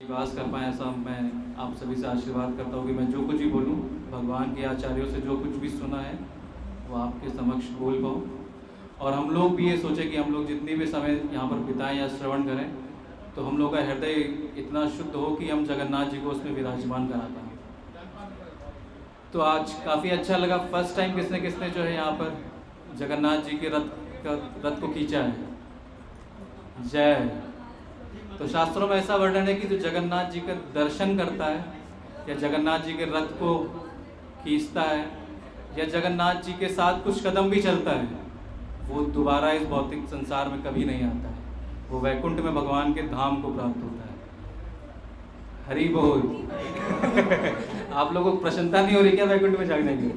निवास कर पाएँ, ऐसा मैं आप सभी से आशीर्वाद करता हूँ कि मैं जो कुछ भी बोलूँ, भगवान के आचार्यों से जो कुछ भी सुना है वो आपके समक्ष बोल पाऊँ। और हम लोग भी ये सोचें कि हम लोग जितनी भी समय यहाँ पर बिताएं या श्रवण करें, तो हम लोग का हृदय इतना शुद्ध हो कि हम जगन्नाथ जी को उसमें विराजमान करा पाएँ। तो आज काफ़ी अच्छा लगा। फर्स्ट टाइम किसने किसने जो है यहाँ पर जगन्नाथ जी के रथ को खींचा है। जय। तो शास्त्रों में ऐसा वर्णन है कि जो जगन्नाथ जी का दर्शन करता है या जगन्नाथ जी के रथ को खींचता है या जगन्नाथ जी के साथ कुछ कदम भी चलता है, वो दोबारा इस भौतिक संसार में कभी नहीं आता है। वो वैकुंठ में भगवान के धाम को प्राप्त होता है। हरि बोल। आप लोगों को प्रसन्नता नहीं हो रही क्या वैकुंठ में जाने की?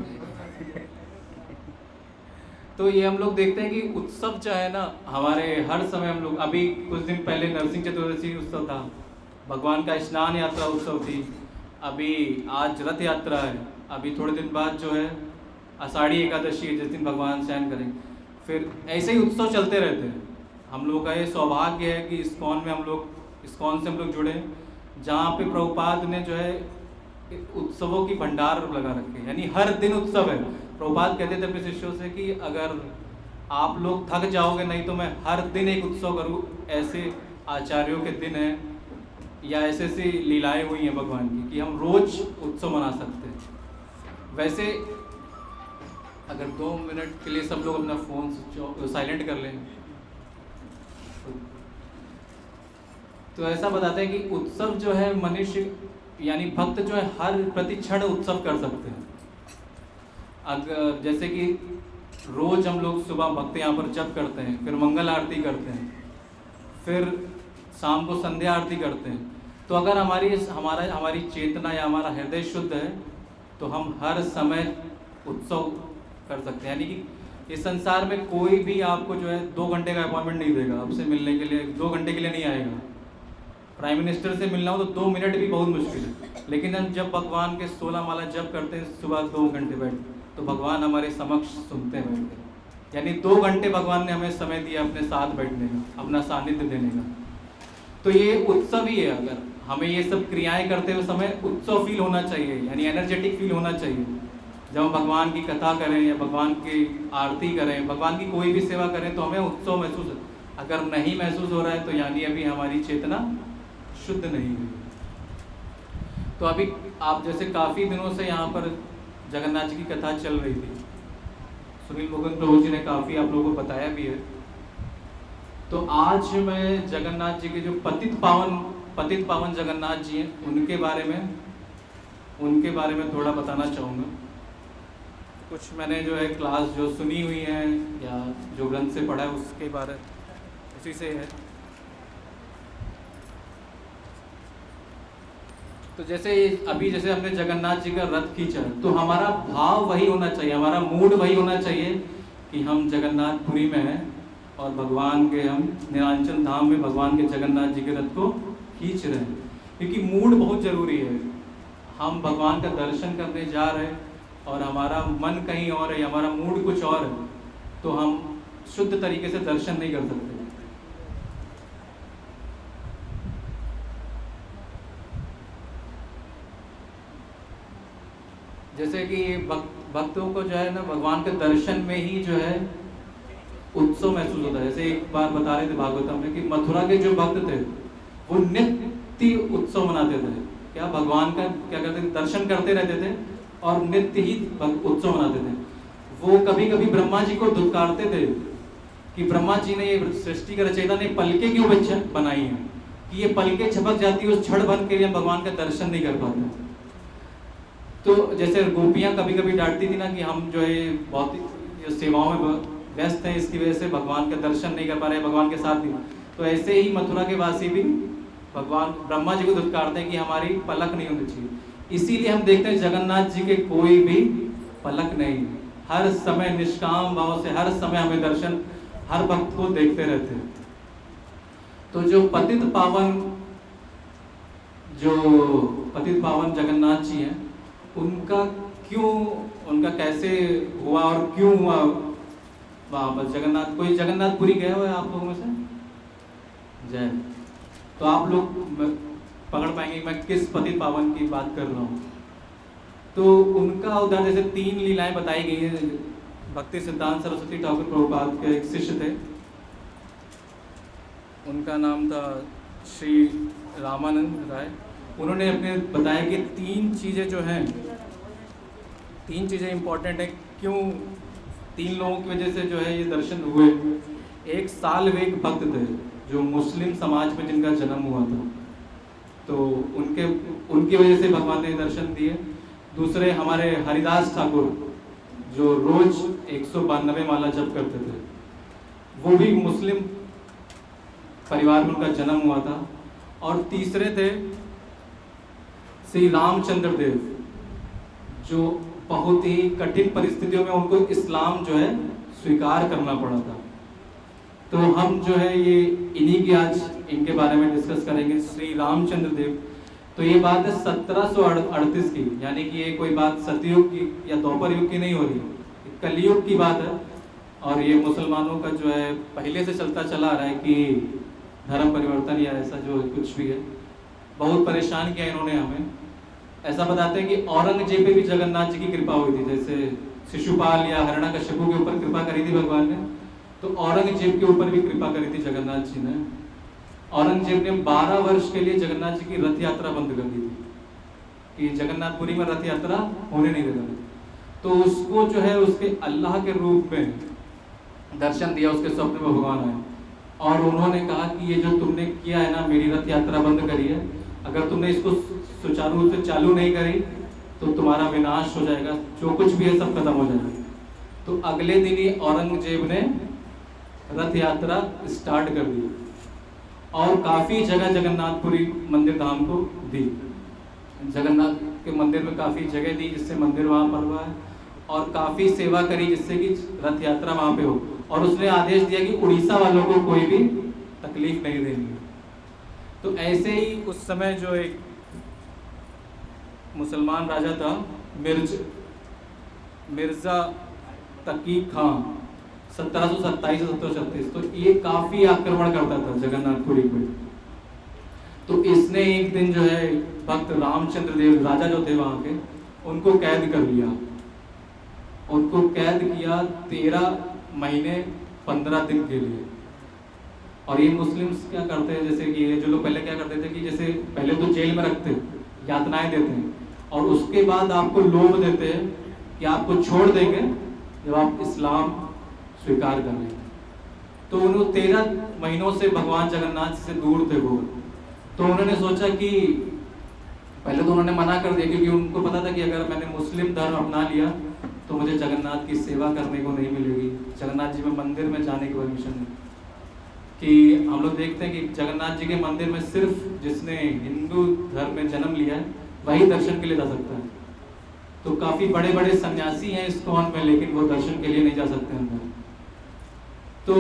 तो ये हम लोग देखते हैं कि उत्सव जो है ना, हमारे हर समय हम लोग, अभी कुछ दिन पहले नरसिंह चतुर्दशी उत्सव था, भगवान का स्नान यात्रा उत्सव थी, अभी आज रथ यात्रा है, अभी थोड़े दिन बाद जो है आषाढ़ी एकादशी है जिस दिन भगवान शयन करेंगे। फिर ऐसे ही उत्सव चलते रहते हैं। हम लोग का ये सौभाग्य है कि इस्कॉन से हम लोग जुड़े, जहाँ पे प्रभुपाद ने जो है उत्सवों की भंडार लगा रखे, यानी हर दिन उत्सव है। प्रभुपाद कहते थे अपने शिष्यों से कि अगर आप लोग थक जाओगे नहीं तो मैं हर दिन एक उत्सव करूँ। ऐसे आचार्यों के दिन हैं या ऐसे ऐसी लीलाएं हुई हैं भगवान की कि हम रोज उत्सव मना सकते हैं। वैसे अगर 2 मिनट के लिए सब लोग अपना फ़ोन साइलेंट कर लें तो ऐसा बताते हैं कि उत्सव जो है मनुष्य यानी भक्त जो है हर प्रतिक्षण उत्सव कर सकते हैं। अगर जैसे कि रोज हम लोग सुबह भक्त यहाँ पर जप करते हैं, फिर मंगल आरती करते हैं, फिर शाम को संध्या आरती करते हैं, तो अगर हमारी चेतना या हमारा हृदय शुद्ध है तो हम हर समय उत्सव कर सकते हैं। यानी कि इस संसार में कोई भी आपको जो है 2 घंटे का अपॉइंटमेंट नहीं देगा आपसे मिलने के लिए, 2 घंटे के लिए नहीं आएगा। प्राइम मिनिस्टर से मिलना हो तो 2 मिनट भी बहुत मुश्किल है। लेकिन हम जब भगवान के 16 माला जप करते हैं सुबह 2 घंटे बैठ, तो भगवान हमारे समक्ष सुनते हैं बैठ कर। यानी 2 घंटे भगवान ने हमें समय दिया अपने साथ बैठने का, अपना सानिध्य देने का। तो ये उत्सव ही है। अगर हमें ये सब क्रियाएं करते हुए समय उत्सव फील होना चाहिए, यानी एनर्जेटिक फील होना चाहिए। जब हम भगवान की कथा करें या भगवान की आरती करें, भगवान की कोई भी सेवा करें, तो हमें उत्सव महसूस हो। अगर नहीं महसूस हो रहा है तो यानी अभी हमारी चेतना शुद्ध नहीं हुई। तो अभी आप जैसे काफ़ी दिनों से यहाँ पर जगन्नाथ जी की कथा चल रही थी, सुनील मुकुंद प्रभु जी ने काफ़ी आप लोगों को बताया भी है। तो आज मैं जगन्नाथ जी के जो पतित पावन जगन्नाथ जी हैं उनके बारे में थोड़ा बताना चाहूँगा। कुछ मैंने जो है क्लास जो सुनी हुई है या जो ग्रंथ से पढ़ा है उसके बारे उसी से है। तो जैसे हमने जगन्नाथ जी का रथ खींचा, तो हमारा भाव वही होना चाहिए, हमारा मूड वही होना चाहिए कि हम जगन्नाथपुरी में हैं और भगवान के हम नीलांचल धाम में भगवान के जगन्नाथ जी के रथ को खींच रहे हैं। क्योंकि मूड बहुत ज़रूरी है। हम भगवान का दर्शन करने जा रहे हैं और हमारा मन कहीं और है, हमारा मूड कुछ और है, तो हम शुद्ध तरीके से दर्शन नहीं कर सकते। जैसे कि भक्तों को जो है ना भगवान के दर्शन में ही जो है उत्सव महसूस होता है। जैसे एक बार बता रहे थे भागवतम में कि मथुरा के जो भक्त थे वो नित्य उत्सव मनाते थे। क्या भगवान का क्या करते थे? दर्शन करते रहते थे और नित्य ही उत्सव मनाते थे। वो कभी कभी ब्रह्मा जी को धुतकारते थे कि ब्रह्मा जी ने ये सृष्टि का रचयिता ने पलके क्यों बनाई है कि ये पलके छपक जाती है, उस क्षण भर के लिए भगवान का दर्शन नहीं कर पाते। तो जैसे गोपियाँ कभी कभी डांटती थी ना कि हम जो है बहुत सेवाओं में व्यस्त हैं, इसकी वजह से भगवान का दर्शन नहीं कर पा रहे हैं, भगवान के साथ भी। तो ऐसे ही मथुरा के वासी भी भगवान ब्रह्मा जी को धुतकारते हैं कि हमारी पलक नहीं होनी चाहिए। इसीलिए हम देखते हैं जगन्नाथ जी के कोई भी पलक नहीं, हर समय निष्काम भाव से हर समय हमें दर्शन हर भक्त को देखते रहते हैं। तो जो पतित पावन जगन्नाथ जी हैं, उनका कैसे हुआ और क्यों हुआ वहाँ पर जगन्नाथपुरी गए हुए आप लोगों में से? जय। तो आप लोग पकड़ पाएंगे मैं किस पति पावन की बात कर रहा हूँ। तो उनका उदाहरण जैसे 3 लीलाएं बताई गई हैं। भक्ति सिद्धांत सरस्वती ठाकुर प्रभुपाद के एक शिष्य थे, उनका नाम था श्री रामानंद राय। उन्होंने अपने बताया कि 3 चीज़ें जो हैं, 3 चीज़ें इम्पॉर्टेंट हैं। क्यों 3 लोगों की वजह से जो है ये दर्शन हुए। एक साल्वेक भक्त थे जो मुस्लिम समाज में जिनका जन्म हुआ था, तो उनकी वजह से भगवान ने दर्शन दिए। दूसरे हमारे हरिदास ठाकुर जो रोज 192 माला जप करते थे, वो भी मुस्लिम परिवार में उनका जन्म हुआ था। और तीसरे थे श्री रामचंद्र देव, जो बहुत ही कठिन परिस्थितियों में उनको इस्लाम जो है स्वीकार करना पड़ा था। तो हम जो है ये इन्हीं की आज इनके बारे में डिस्कस करेंगे। श्री रामचंद्र देव, तो ये बात है 1738 की, यानी कि ये कोई बात सतयुग की या द्वापर युग की नहीं हो रही, कलयुग की बात है। और ये मुसलमानों का जो है पहले से चलता चला आ रहा है कि धर्म परिवर्तन या ऐसा जो कुछ भी है, बहुत परेशान किया इन्होंने हमें। ऐसा बताते हैं कि औरंगजेब पे भी जगन्नाथ जी की कृपा हुई थी। जैसे शिशुपाल या हिरण्यकश्यपु के ऊपर कृपा करी थी भगवान ने, तो औरंगजेब के ऊपर भी कृपा करी थी जगन्नाथ जी ने। औरंगजेब ने 12 वर्ष के लिए जगन्नाथ जी की रथ यात्रा बंद कर दी थी कि जगन्नाथपुरी में रथ यात्रा होने नहीं देता। तो उसको जो है उसके अल्लाह के रूप में दर्शन दिया, उसके स्वप्न में भगवान आए और उन्होंने कहा कि ये जो तुमने किया है ना, मेरी रथ यात्रा बंद करी है, अगर तुमने इसको सुचारू रूप से चालू नहीं करी तो तुम्हारा विनाश हो जाएगा, जो कुछ भी है सब खत्म हो जाएगा। तो अगले दिन ही औरंगजेब ने रथ यात्रा स्टार्ट कर दी और काफ़ी जगह जगन्नाथपुरी मंदिर धाम को दी। जगन्नाथ के मंदिर में काफ़ी जगह दी जिससे मंदिर वहाँ पर हुआ है, और काफ़ी सेवा करी जिससे कि रथ यात्रा वहाँ पे हो। और उसने आदेश दिया कि उड़ीसा वालों को कोई भी तकलीफ नहीं देनी। तो ऐसे ही उस समय जो एक मुसलमान राजा था मिर्ज़ा तकी खां, 1727 से 1736, तो ये काफ़ी आक्रमण करता था जगन्नाथपुरी पे। तो इसने एक दिन जो है भक्त रामचंद्र देव राजा जो थे वहाँ के, उनको कैद कर लिया। उनको कैद किया 13 महीने 15 दिन के लिए। और ये मुस्लिम्स क्या करते हैं, जैसे कि ये जो लोग पहले क्या करते थे कि जैसे पहले तो जेल में रखते, यातनाएं देते हैं, और उसके बाद आपको लोभ देते हैं कि आपको छोड़ देंगे जब आप इस्लाम स्वीकार कर लेंगे। तो उन्होंने 13 महीनों से भगवान जगन्नाथ से दूर थे वो। तो उन्होंने सोचा कि पहले तो उन्होंने मना कर दिया, क्योंकि उनको पता था कि अगर मैंने मुस्लिम धर्म अपना लिया तो मुझे जगन्नाथ की सेवा करने को नहीं मिलेगी, जगन्नाथ जी में मंदिर में जाने की परमिशन नहीं। कि हम लोग देखते हैं कि जगन्नाथ जी के मंदिर में सिर्फ जिसने हिंदू धर्म में जन्म लिया है वही दर्शन के लिए जा सकता है। तो काफ़ी बड़े बड़े सन्यासी हैं इस्कॉन में, लेकिन वो दर्शन के लिए नहीं जा सकते अंदर। तो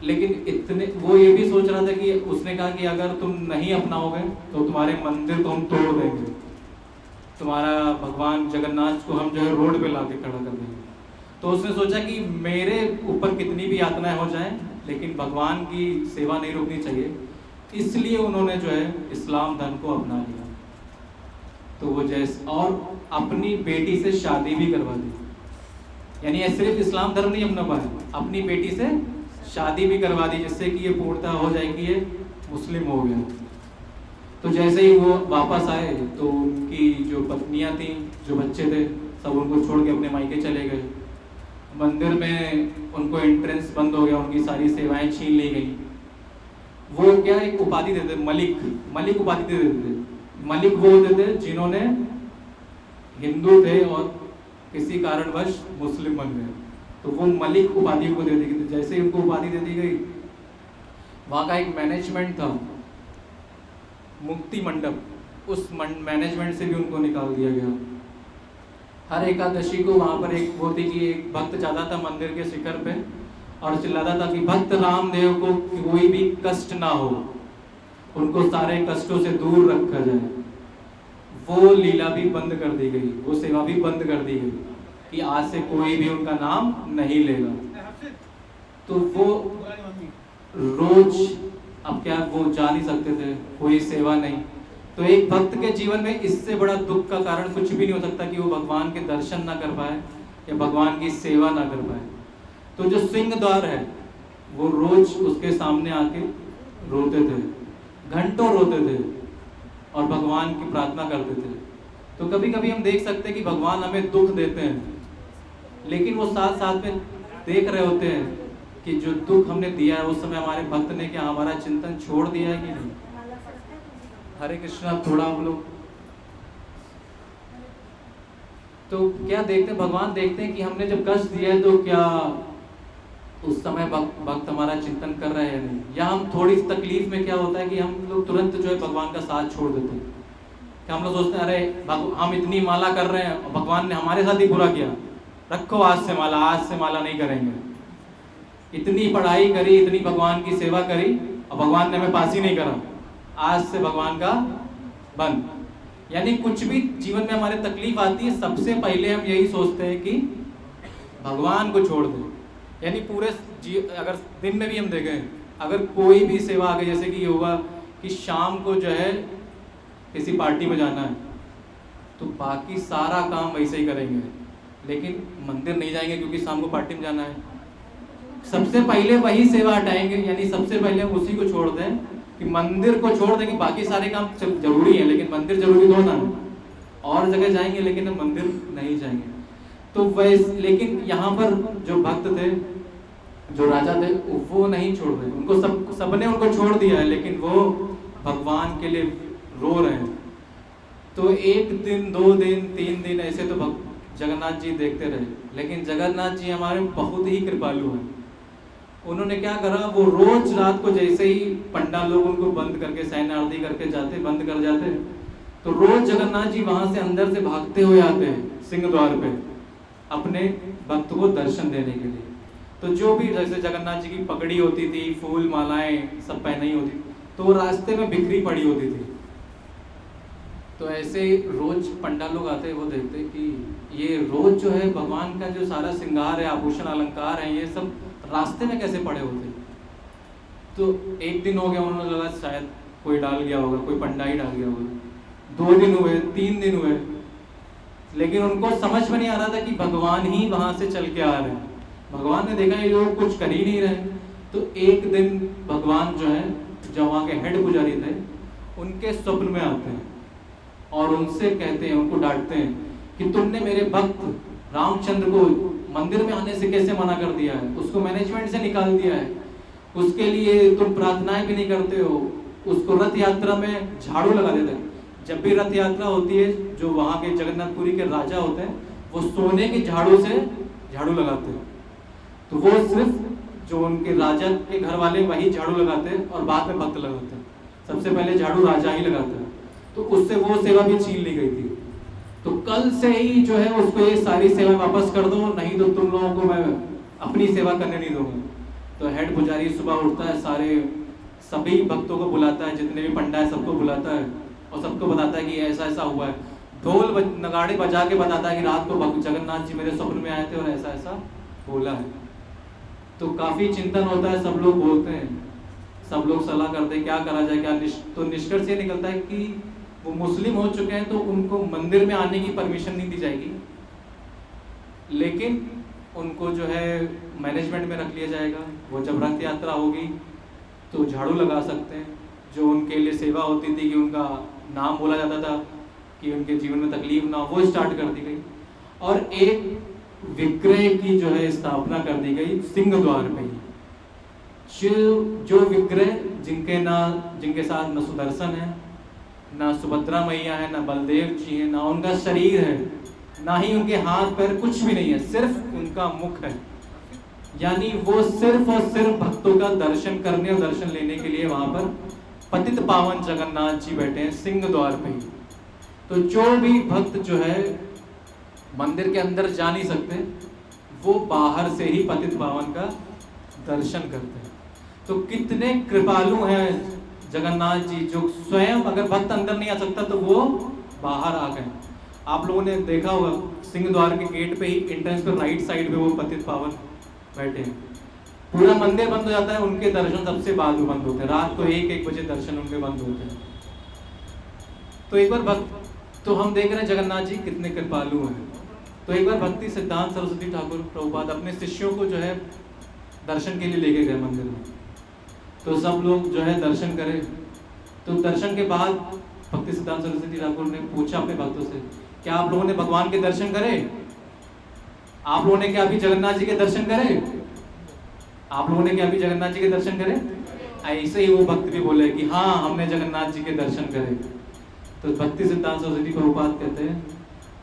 लेकिन इतने वो ये भी सोच रहा था कि उसने कहा कि अगर तुम नहीं अपनाओगे तो तुम्हारे मंदिर को हम तोड़ देंगे, तुम्हारा भगवान जगन्नाथ को हम जो है रोड पे लाके खड़ा कर देंगे। तो उसने सोचा कि मेरे ऊपर कितनी भी यातनाएं हो जाएं, लेकिन भगवान की सेवा नहीं रुकनी चाहिए, इसलिए उन्होंने जो है इस्लाम धर्म को अपना लिया। तो वो जैसे और अपनी बेटी से शादी भी करवा दी, यानी ये सिर्फ इस्लाम धर्म नहीं अपना पाए, अपनी बेटी से शादी भी करवा दी, जिससे कि ये पूर्णतः हो जाएगी ये मुस्लिम हो गया। तो जैसे ही वो वापस आए तो उनकी जो पत्नियां थी, जो बच्चे थे, सब उनको छोड़ के अपने मायके चले गए। मंदिर में उनको एंट्रेंस बंद हो गया, उनकी सारी सेवाएं छीन ली गई। वो क्या एक उपाधि देते, मलिक उपाधि दे देते। मलिक वो होते थे जिन्होंने हिंदू थे और किसी कारणवश मुस्लिम बन गए, तो वो मलिक उपाधि को दे दी गई। जैसे ही उनको उपाधि दे दी गई, वहाँ का एक मैनेजमेंट था मुक्ति मंडप, उस मैनेजमेंट से भी उनको निकाल दिया गया। हर एकादशी को वहाँ पर एक वो थी कि एक भक्त जाता था मंदिर के शिखर पे और चिल्लाता था कि भक्त रामदेव को कोई भी कष्ट ना हो, उनको सारे कष्टों से दूर रखा जाए। वो लीला भी बंद कर दी गई, वो सेवा भी बंद कर दी गई कि आज से कोई भी उनका नाम नहीं लेगा। तो वो रोज अब क्या वो जा नहीं सकते थे, कोई सेवा नहीं, तो एक भक्त के जीवन में इससे बड़ा दुख का कारण कुछ भी नहीं हो सकता कि वो भगवान के दर्शन ना कर पाए या भगवान की सेवा ना कर पाए। तो जो सिंह द्वार है वो रोज उसके सामने आके रोते थे, घंटों रोते थे और भगवान की प्रार्थना करते थे। तो कभी कभी हम देख सकते हैं कि भगवान हमें दुख देते हैं, लेकिन वो साथ साथ में देख रहे होते हैं कि जो दुख हमने दिया है उस समय हमारे भक्त ने क्या हमारा चिंतन छोड़ दिया है कि नहीं। हरे कृष्णा। थोड़ा हम लोग तो क्या देखते हैं, भगवान देखते हैं कि हमने जब कष्ट दिया है तो क्या उस समय भक्त हमारा चिंतन कर रहे हैं नहीं, या हम थोड़ी सी तकलीफ में क्या होता है कि हम लोग तुरंत जो है भगवान का साथ छोड़ देते हैं। कि हम लोग सोचते हैं अरे हम इतनी माला कर रहे हैं और भगवान ने हमारे साथ ही बुरा किया, रखो आज से माला नहीं करेंगे। इतनी पढ़ाई करी, इतनी भगवान की सेवा करी और भगवान ने हमें पास ही नहीं करा, आज से भगवान का बंद। यानी कुछ भी जीवन में हमारे तकलीफ आती है, सबसे पहले हम यही सोचते हैं कि भगवान को छोड़ दें। यानी पूरे अगर दिन में भी हम देखें, अगर कोई भी सेवा आ गई, जैसे कि ये हुआ कि शाम को जो है किसी पार्टी में जाना है तो बाकी सारा काम वैसे ही करेंगे, लेकिन मंदिर नहीं जाएंगे क्योंकि शाम को पार्टी में जाना है। सबसे पहले वही सेवा हटाएंगे, यानी सबसे पहले हम उसी को छोड़ दें कि मंदिर को छोड़ देंगे। बाकी सारे काम जरूरी है लेकिन मंदिर जरूरी तो ना, और जगह जाएंगे लेकिन हम मंदिर नहीं जाएंगे। तो वैसे लेकिन यहाँ पर जो भक्त थे, जो राजा थे, वो नहीं छोड़ रहे, उनको सबने उनको छोड़ दिया है, लेकिन वो भगवान के लिए रो रहे हैं। तो एक दिन, 2 दिन, 3 दिन ऐसे तो जगन्नाथ जी देखते रहे, लेकिन जगन्नाथ जी हमारे बहुत ही कृपालु हैं। उन्होंने क्या करा, वो रोज रात को जैसे ही पंडाल लोग उनको बंद करके सैन्य आरती करके जाते, बंद कर जाते, तो रोज जगन्नाथ जी वहां से अंदर से भागते हुए आते हैं सिंह द्वार पे अपने भक्त को दर्शन देने के लिए। तो जो भी जैसे जगन्नाथ जी की पगड़ी होती थी, फूल मालाएं सब पहनी होती, तो वो रास्ते में बिखरी पड़ी होती थी। तो ऐसे रोज पंडाल लोग आते, वो देखते कि ये रोज जो है भगवान का जो सारा श्रृंगार है, आभूषण अलंकार है, ये सब रास्ते में कैसे पड़े होते। तो एक दिन हो गया, उन्होंने लगा शायद कोई डाल गया होगा, कोई पंडा ही डाल गया होगा। 2 दिन हुए, 3 दिन हुए, लेकिन उनको समझ में नहीं आ रहा था कि भगवान ही वहां से चल के आ रहे हैं। भगवान ने देखा ये लोग कुछ कर ही नहीं रहे। तो एक दिन भगवान जो है, जो वहाँ के हेड पुजारी थे, उनके स्वप्न में आते हैं और उनसे कहते हैं, उनको डांटते हैं कि तुमने मेरे भक्त रामचंद्र को मंदिर में आने से कैसे मना कर दिया है, उसको मैनेजमेंट से निकाल दिया है, उसके लिए तुम प्रार्थनाएं भी नहीं करते हो, उसको रथ यात्रा में झाड़ू लगा देते हैं। जब भी रथ यात्रा होती है, जो वहाँ के जगन्नाथपुरी के राजा होते हैं, वो सोने के झाड़ू से झाड़ू लगाते हैं। तो वो सिर्फ जो उनके राजा के घर वाले वही झाड़ू लगाते हैं और बाद में भक्त लगाते हैं। सबसे पहले झाड़ू राजा ही लगाता है। तो उससे वो सेवा भी छीन ली गई थी। तो कल से ही जो है उसको ये सारी सेवा वापस कर दो, नहीं तो तुम लोगों को मैं अपनी सेवा करने नहीं दूंगा। तो हेड पुजारी सुबह उठता है, सारे सभी भक्तों को बुलाता है, जितने भी पंडा है सबको बुलाता है और सबको बताता है कि ऐसा ऐसा हुआ है। ढोल नगाड़े बजा के बताता है कि रात को जगन्नाथ जी मेरे स्वप्न में आए थे और ऐसा ऐसा बोला है। तो काफी चिंतन होता है, सब लोग बोलते हैं, सब लोग सलाह करते हैं क्या करा जाए, क्या तो निष्कर्ष ये निकलता है कि वो मुस्लिम हो चुके हैं तो उनको मंदिर में आने की परमिशन नहीं दी जाएगी, लेकिन उनको जो है मैनेजमेंट में रख लिया जाएगा। वो जब रथ यात्रा होगी तो झाड़ू लगा सकते हैं। जो उनके लिए सेवा होती थी कि उनका नाम बोला जाता था कि उनके जीवन में तकलीफ ना हो, वो स्टार्ट कर दी गई। और एक विग्रह की जो है स्थापना कर दी गई सिंह द्वार पे ही। जो विग्रह जिनके साथ न सुदर्शन है, ना सुभद्रा मैया है, ना बलदेव जी है, ना उनका शरीर है, ना ही उनके हाथ पैर, कुछ भी नहीं है, सिर्फ उनका मुख है। यानी वो सिर्फ और सिर्फ भक्तों का दर्शन करने और दर्शन लेने के लिए वहां पर पतित पावन जगन्नाथ जी बैठे हैं सिंह द्वार पे ही। तो जो भी भक्त जो है मंदिर के अंदर जा नहीं सकते, वो बाहर से ही पतित पावन का दर्शन करते हैं। तो कितने कृपालु हैं जगन्नाथ जी, जो स्वयं अगर भक्त अंदर नहीं आ सकता तो वो बाहर आ गए। आप लोगों ने देखा होगा सिंह द्वार के गेट पे ही एंट्रेंस पे राइट साइड पे वो पतित पावन बैठे हैं। पूरा मंदिर बंद हो जाता है, उनके दर्शन सबसे बाद में बंद होते हैं। रात को 1-1 बजे दर्शन उनके बंद होते हैं। तो एक बार भक्त तो हम देख रहे हैं जगन्नाथ जी कितने कृपालु हैं। तो एक बार भक्ति सिद्धांत सरस्वती ठाकुर प्रभुपाद अपने शिष्यों को जो है दर्शन के लिए लेके गए मंदिर में। तो सब लोग जो है दर्शन करें। तो दर्शन के बाद भक्ति सिद्धांत सरस्वती ठाकुर ने पूछा अपने भक्तों से, क्या आप लोगों ने भगवान के दर्शन करे? आप लोगों ने क्या अभी जगन्नाथ जी के दर्शन करे? आप लोगों ने क्या अभी जगन्नाथ जी के दर्शन करे? ऐसे ही वो भक्त भी बोले कि हाँ हमने जगन्नाथ जी के दर्शन करे। तो भक्ति सिद्धांत सरस्वती प्रभुपाद कहते हैं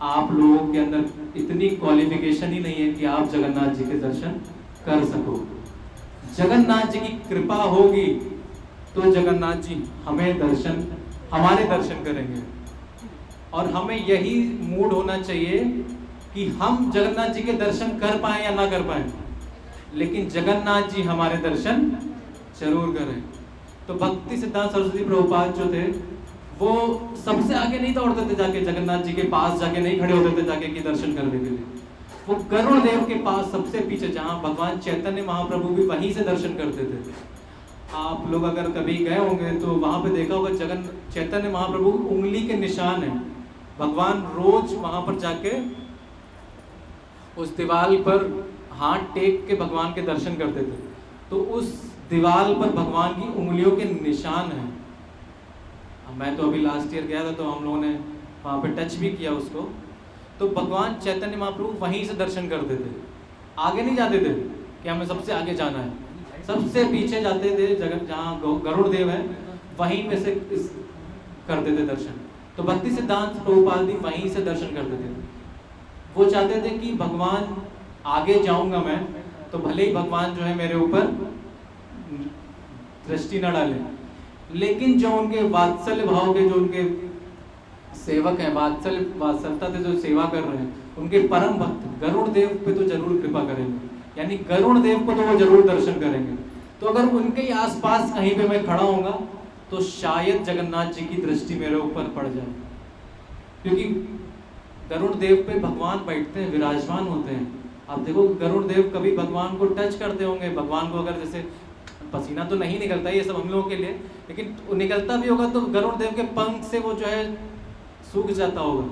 आप लोगों के अंदर इतनी क्वालिफिकेशन ही नहीं है कि आप जगन्नाथ जी के दर्शन कर सको। जगन्नाथ जी की कृपा होगी तो जगन्नाथ जी हमारे दर्शन करेंगे। और हमें यही मूड होना चाहिए कि हम जगन्नाथ जी के दर्शन कर पाए या ना कर पाए, लेकिन जगन्नाथ जी हमारे दर्शन जरूर करें। तो भक्ति सिद्धांत सरस्वती प्रभुपाद जो थे वो सबसे आगे नहीं दौड़ते थे जाके, जगन्नाथ जी के पास जाके नहीं खड़े होते थे जाके कि दर्शन करने के लिए। वो गरुड़ देव के पास सबसे पीछे, जहाँ भगवान चैतन्य महाप्रभु भी वहीं से दर्शन करते थे। आप लोग अगर कभी गए होंगे तो वहां पे देखा होगा चैतन्य महाप्रभु उंगली के निशान है। भगवान रोज वहां पर जाके उस दीवार पर हाथ टेक के भगवान के दर्शन करते थे। तो उस दीवार पर भगवान की उंगलियों के निशान हैं। मैं तो अभी लास्ट ईयर गया था तो हम लोगों ने वहाँ पे टच भी किया उसको। तो भगवान चैतन्य महाप्रभु वहीं से दर्शन करते थे, आगे नहीं जाते थे कि हमें सबसे आगे जाना है, सबसे पीछे जाते थे जगह जहाँ गरुड़ देव है वहीं पे से करते थे दर्शन। तो भक्ति सिद्धांत प्रभुपाद भी वहीं से दर्शन करते थे। वो चाहते थे कि भगवान आगे जाऊंगा मैं तो भले ही भगवान जो है मेरे ऊपर दृष्टि न डाले, लेकिन जो उनके वात्सल्य भाव के जो उनके सेवक हैं, वात्सल्यता से जो सेवा कर रहे हैं, उनके परम भक्त गरुड़ देव पे तो जरूर कृपा करेंगे, यानी गरुड़ देव को तो वो जरूर दर्शन करेंगे। तो अगर उनके ही आसपास कहीं पे मैं खड़ा होऊंगा तो शायद जगन्नाथ जी की दृष्टि मेरे ऊपर पड़ जाए, क्योंकि गरुड़ देव पे भगवान बैठते हैं, विराजमान होते हैं। आप देखो गरुड़ देव कभी भगवान को टच करते होंगे, भगवान को अगर जैसे पसीना तो नहीं निकलता ये सब हम लोगों के लिए, लेकिन निकलता भी होगा तो गरुड़ देव के पंख से वो जो है सूख जाता होगा।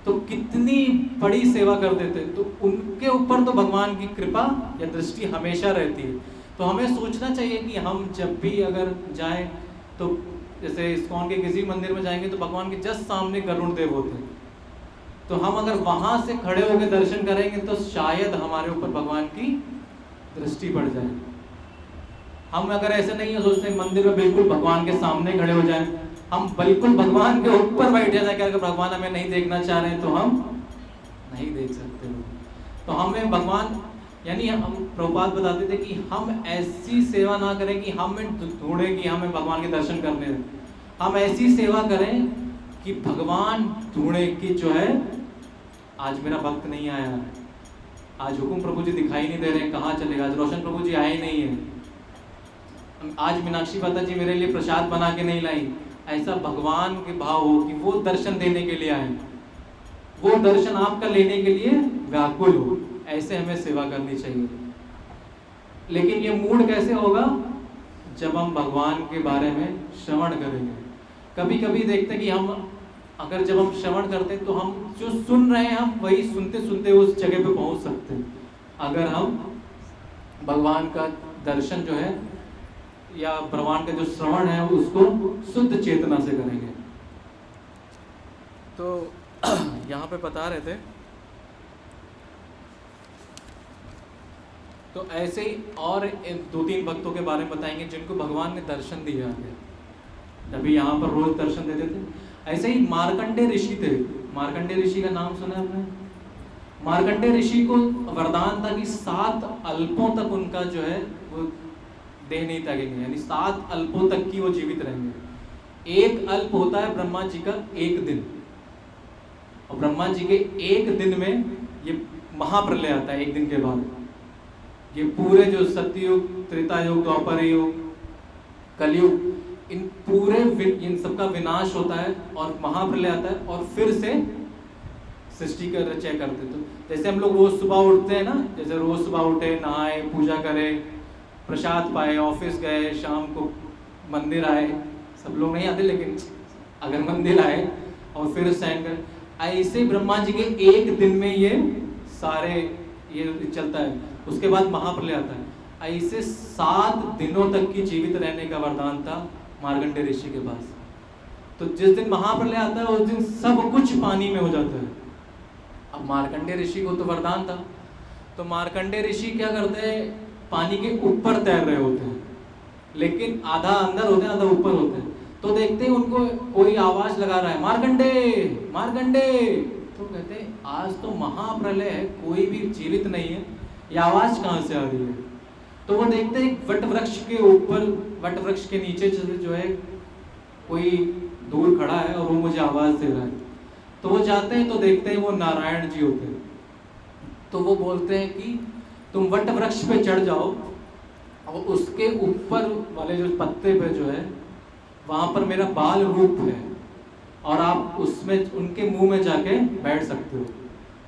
तो कितनी बड़ी सेवा करते थे, तो उनके ऊपर तो भगवान की कृपा या दृष्टि हमेशा रहती है। तो हमें सोचना चाहिए कि हम जब भी अगर जाएं तो जैसे इस्कॉन के किसी मंदिर में जाएंगे तो भगवान के जस्ट सामने गरुड़ देव होते हैं। तो हम अगर वहां से खड़े होकर दर्शन करेंगे तो शायद हमारे ऊपर भगवान की दृष्टि पड़ जाए। हम अगर ऐसे नहीं सोचते मंदिर में बिल्कुल भगवान के सामने खड़े हो जाएं, हम बिल्कुल भगवान के ऊपर बैठे जाए कि अगर भगवान हमें नहीं देखना चाह रहे हैं तो हम नहीं देख सकते। तो हमें भगवान यानी हम प्रभुपाद बताते थे कि हम ऐसी सेवा ना करें कि हमें ढूंढे कि हमें भगवान के दर्शन करने दें। हम ऐसी सेवा करें कि भगवान ढूंढे कि जो है आज मेरा भक्त नहीं आया है, आज हुकुम प्रभु जी दिखाई नहीं दे रहे हैं, कहाँ चले गए, आज रोशन प्रभु जी आए ही नहीं है, आज मीनाक्षी माता जी मेरे लिए प्रसाद बना के नहीं लाई। ऐसा भगवान के भाव हो कि वो दर्शन देने के लिए आए, वो दर्शन आपका लेने के लिए व्याकुल हो, ऐसे हमें सेवा करनी चाहिए। लेकिन ये मूड कैसे होगा? जब हम भगवान के बारे में श्रवण करेंगे। कभी कभी देखते कि हम अगर जब हम श्रवण करते हैं तो हम जो सुन रहे हैं हम वही सुनते सुनते उस जगह पे पहुंच सकते हैं, अगर हम भगवान का दर्शन जो है या भगवान का जो श्रवण है उसको शुद्ध चेतना से करेंगे। तो यहाँ पे बता रहे थे, तो ऐसे ही और 2-3 भक्तों के बारे में बताएंगे जिनको भगवान ने दर्शन दिया है, अभी यहाँ पर रोज दर्शन देते थे। ऐसे ही मार्कंडे ऋषि थे। मार्कंडे ऋषि का नाम सुना है आपने? मार्कंडे ऋषि को वरदान था कि 7 अल्पों तक उनका जो है वो देह नहीं त्यागेंगे, यानी 7 अल्पों तक की वो जीवित रहेंगे। एक अल्प होता है ब्रह्मा जी का 1 दिन, और ब्रह्मा जी के 1 दिन में ये महाप्रलय आता है। 1 दिन के बाद ये पूरे जो सत्ययुग, त्रेता युग, द्वापर युग, कलयुग, इन सबका विनाश होता है और महाप्रलय आता है, और फिर से सृष्टि का रचय करते। तो जैसे हम लोग रोज सुबह उठते हैं ना, जैसे रोज सुबह उठे, नहाए, पूजा करे, प्रसाद पाए, ऑफिस गए, शाम को मंदिर आए, सब लोग नहीं आते लेकिन अगर मंदिर आए और फिर शयन करे। ऐसे ब्रह्मा जी के एक दिन में ये सारे ये चलता है। उसके बाद महाप्रलय आता है। ऐसे 7 दिनों तक की जीवित रहने का वरदान था मार्कंडेय ऋषि के पास। तो जिस दिन महाप्रलय आता है उस दिन सब कुछ पानी में हो जाता है। अब मार्कंडेय ऋषि को तो वरदान था, तो मार्कंडेय ऋषि क्या करते हैं, पानी के ऊपर तैर रहे होते हैं, लेकिन आधा अंदर होते हैं आधा ऊपर होते हैं। तो देखते हैं उनको कोई आवाज लगा रहा है, मार्कंडेय मार्कंडेय। तो कहते हैं आज तो महाप्रलय है, कोई भी जीवित नहीं है, ये आवाज कहाँ से आ रही है। तो वो देखते हैं वट वृक्ष के ऊपर, वट वृक्ष के नीचे जो है कोई दूर खड़ा है और वो मुझे आवाज दे रहा है। तो वो जाते हैं तो देखते हैं वो नारायण जी होते हैं। तो वो बोलते हैं कि तुम वट वृक्ष पे चढ़ जाओ और उसके ऊपर वाले जो पत्ते पे जो है वहां पर मेरा बाल रूप है और आप उसमें उनके मुंह में जाके बैठ सकते हो,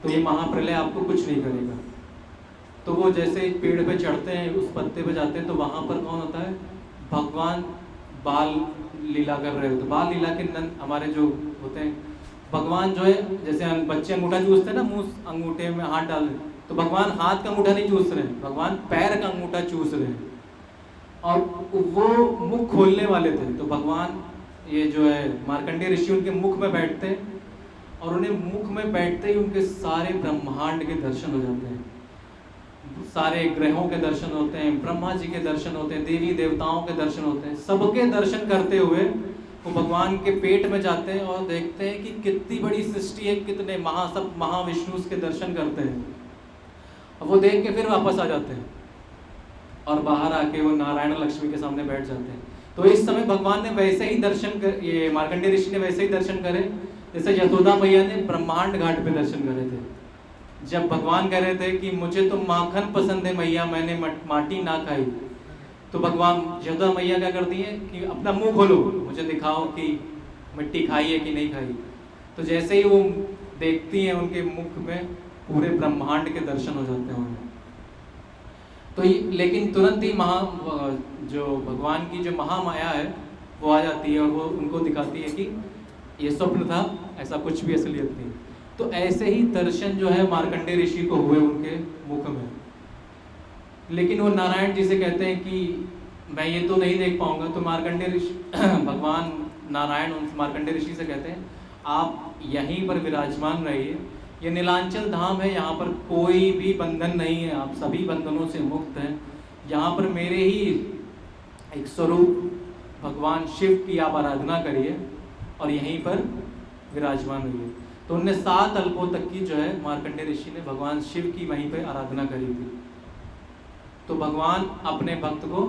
तो ये महाप्रलय आपको कुछ नहीं करेगा। तो वो जैसे पेड़ पे चढ़ते हैं, उस पत्ते पे जाते हैं, तो वहां पर कौन होता है, भगवान बाल लीला कर रहे होते। बाल लीला के नंद हमारे जो होते हैं, भगवान जो है जैसे बच्चे अंगूठा चूसते हैं ना, मुंह अंगूठे में हाथ डाल, तो भगवान हाथ का अंगूठा नहीं चूस रहे हैं, भगवान पैर का अंगूठा चूस रहे हैं। और वो मुख खोलने वाले थे, तो भगवान ये जो है मार्कंडेय ऋषि उनके मुख में बैठते हैं और उन्हें मुख में बैठते ही उनके सारे ब्रह्मांड के दर्शन हो जाते हैं, सारे ग्रहों के दर्शन होते हैं, ब्रह्मा जी के दर्शन होते हैं, देवी देवताओं के दर्शन होते हैं। सबके दर्शन करते हुए वो भगवान के पेट में जाते हैं और देखते हैं कि कितनी बड़ी सृष्टि है, कितने सब महाविष्णु के दर्शन करते हैं। और वो देख के फिर वापस आ जाते हैं और बाहर आके वो नारायण लक्ष्मी के सामने बैठ जाते हैं। तो इस समय भगवान ने वैसे ही दर्शन कर, ये मार्कंडेय ऋषि ने वैसे ही दर्शन करे जैसे यशोदा मैया ने ब्रह्मांड घाट पे दर्शन करे थे। जब भगवान कह रहे थे कि मुझे तो माखन पसंद है मैया, मैंने माटी ना खाई, तो भगवान यशोदा मैया क्या करती है कि अपना मुंह खोलो, मुझे दिखाओ कि मिट्टी खाई है कि नहीं खाई। तो जैसे ही वो देखती हैं उनके मुख में पूरे ब्रह्मांड के दर्शन हो जाते हैं उन्हें। तो लेकिन तुरंत ही जो भगवान की जो महामाया है वो आ जाती है और वो उनको दिखाती है कि ये स्वप्न था, ऐसा कुछ भी असलियत नहीं। तो ऐसे ही दर्शन जो है मार्कंडेय ऋषि को हुए उनके मुख में। लेकिन वो नारायण जी से कहते हैं कि मैं ये तो नहीं देख पाऊंगा। तो मार्कंडेय ऋषि भगवान नारायण उन मार्कंडेय ऋषि से कहते हैं आप यहीं पर विराजमान रहिए, ये नीलांचल धाम है, यहाँ पर कोई भी बंधन नहीं है, आप सभी बंधनों से मुक्त हैं। यहाँ पर मेरे ही एक स्वरूप भगवान शिव की आप आराधना करिए और यहीं पर विराजमान रहिए। तो उनने 7 अल्पों तक की जो है मार्कंडेय ऋषि ने भगवान शिव की वहीं पर आराधना करी थी। तो भगवान अपने भक्त को,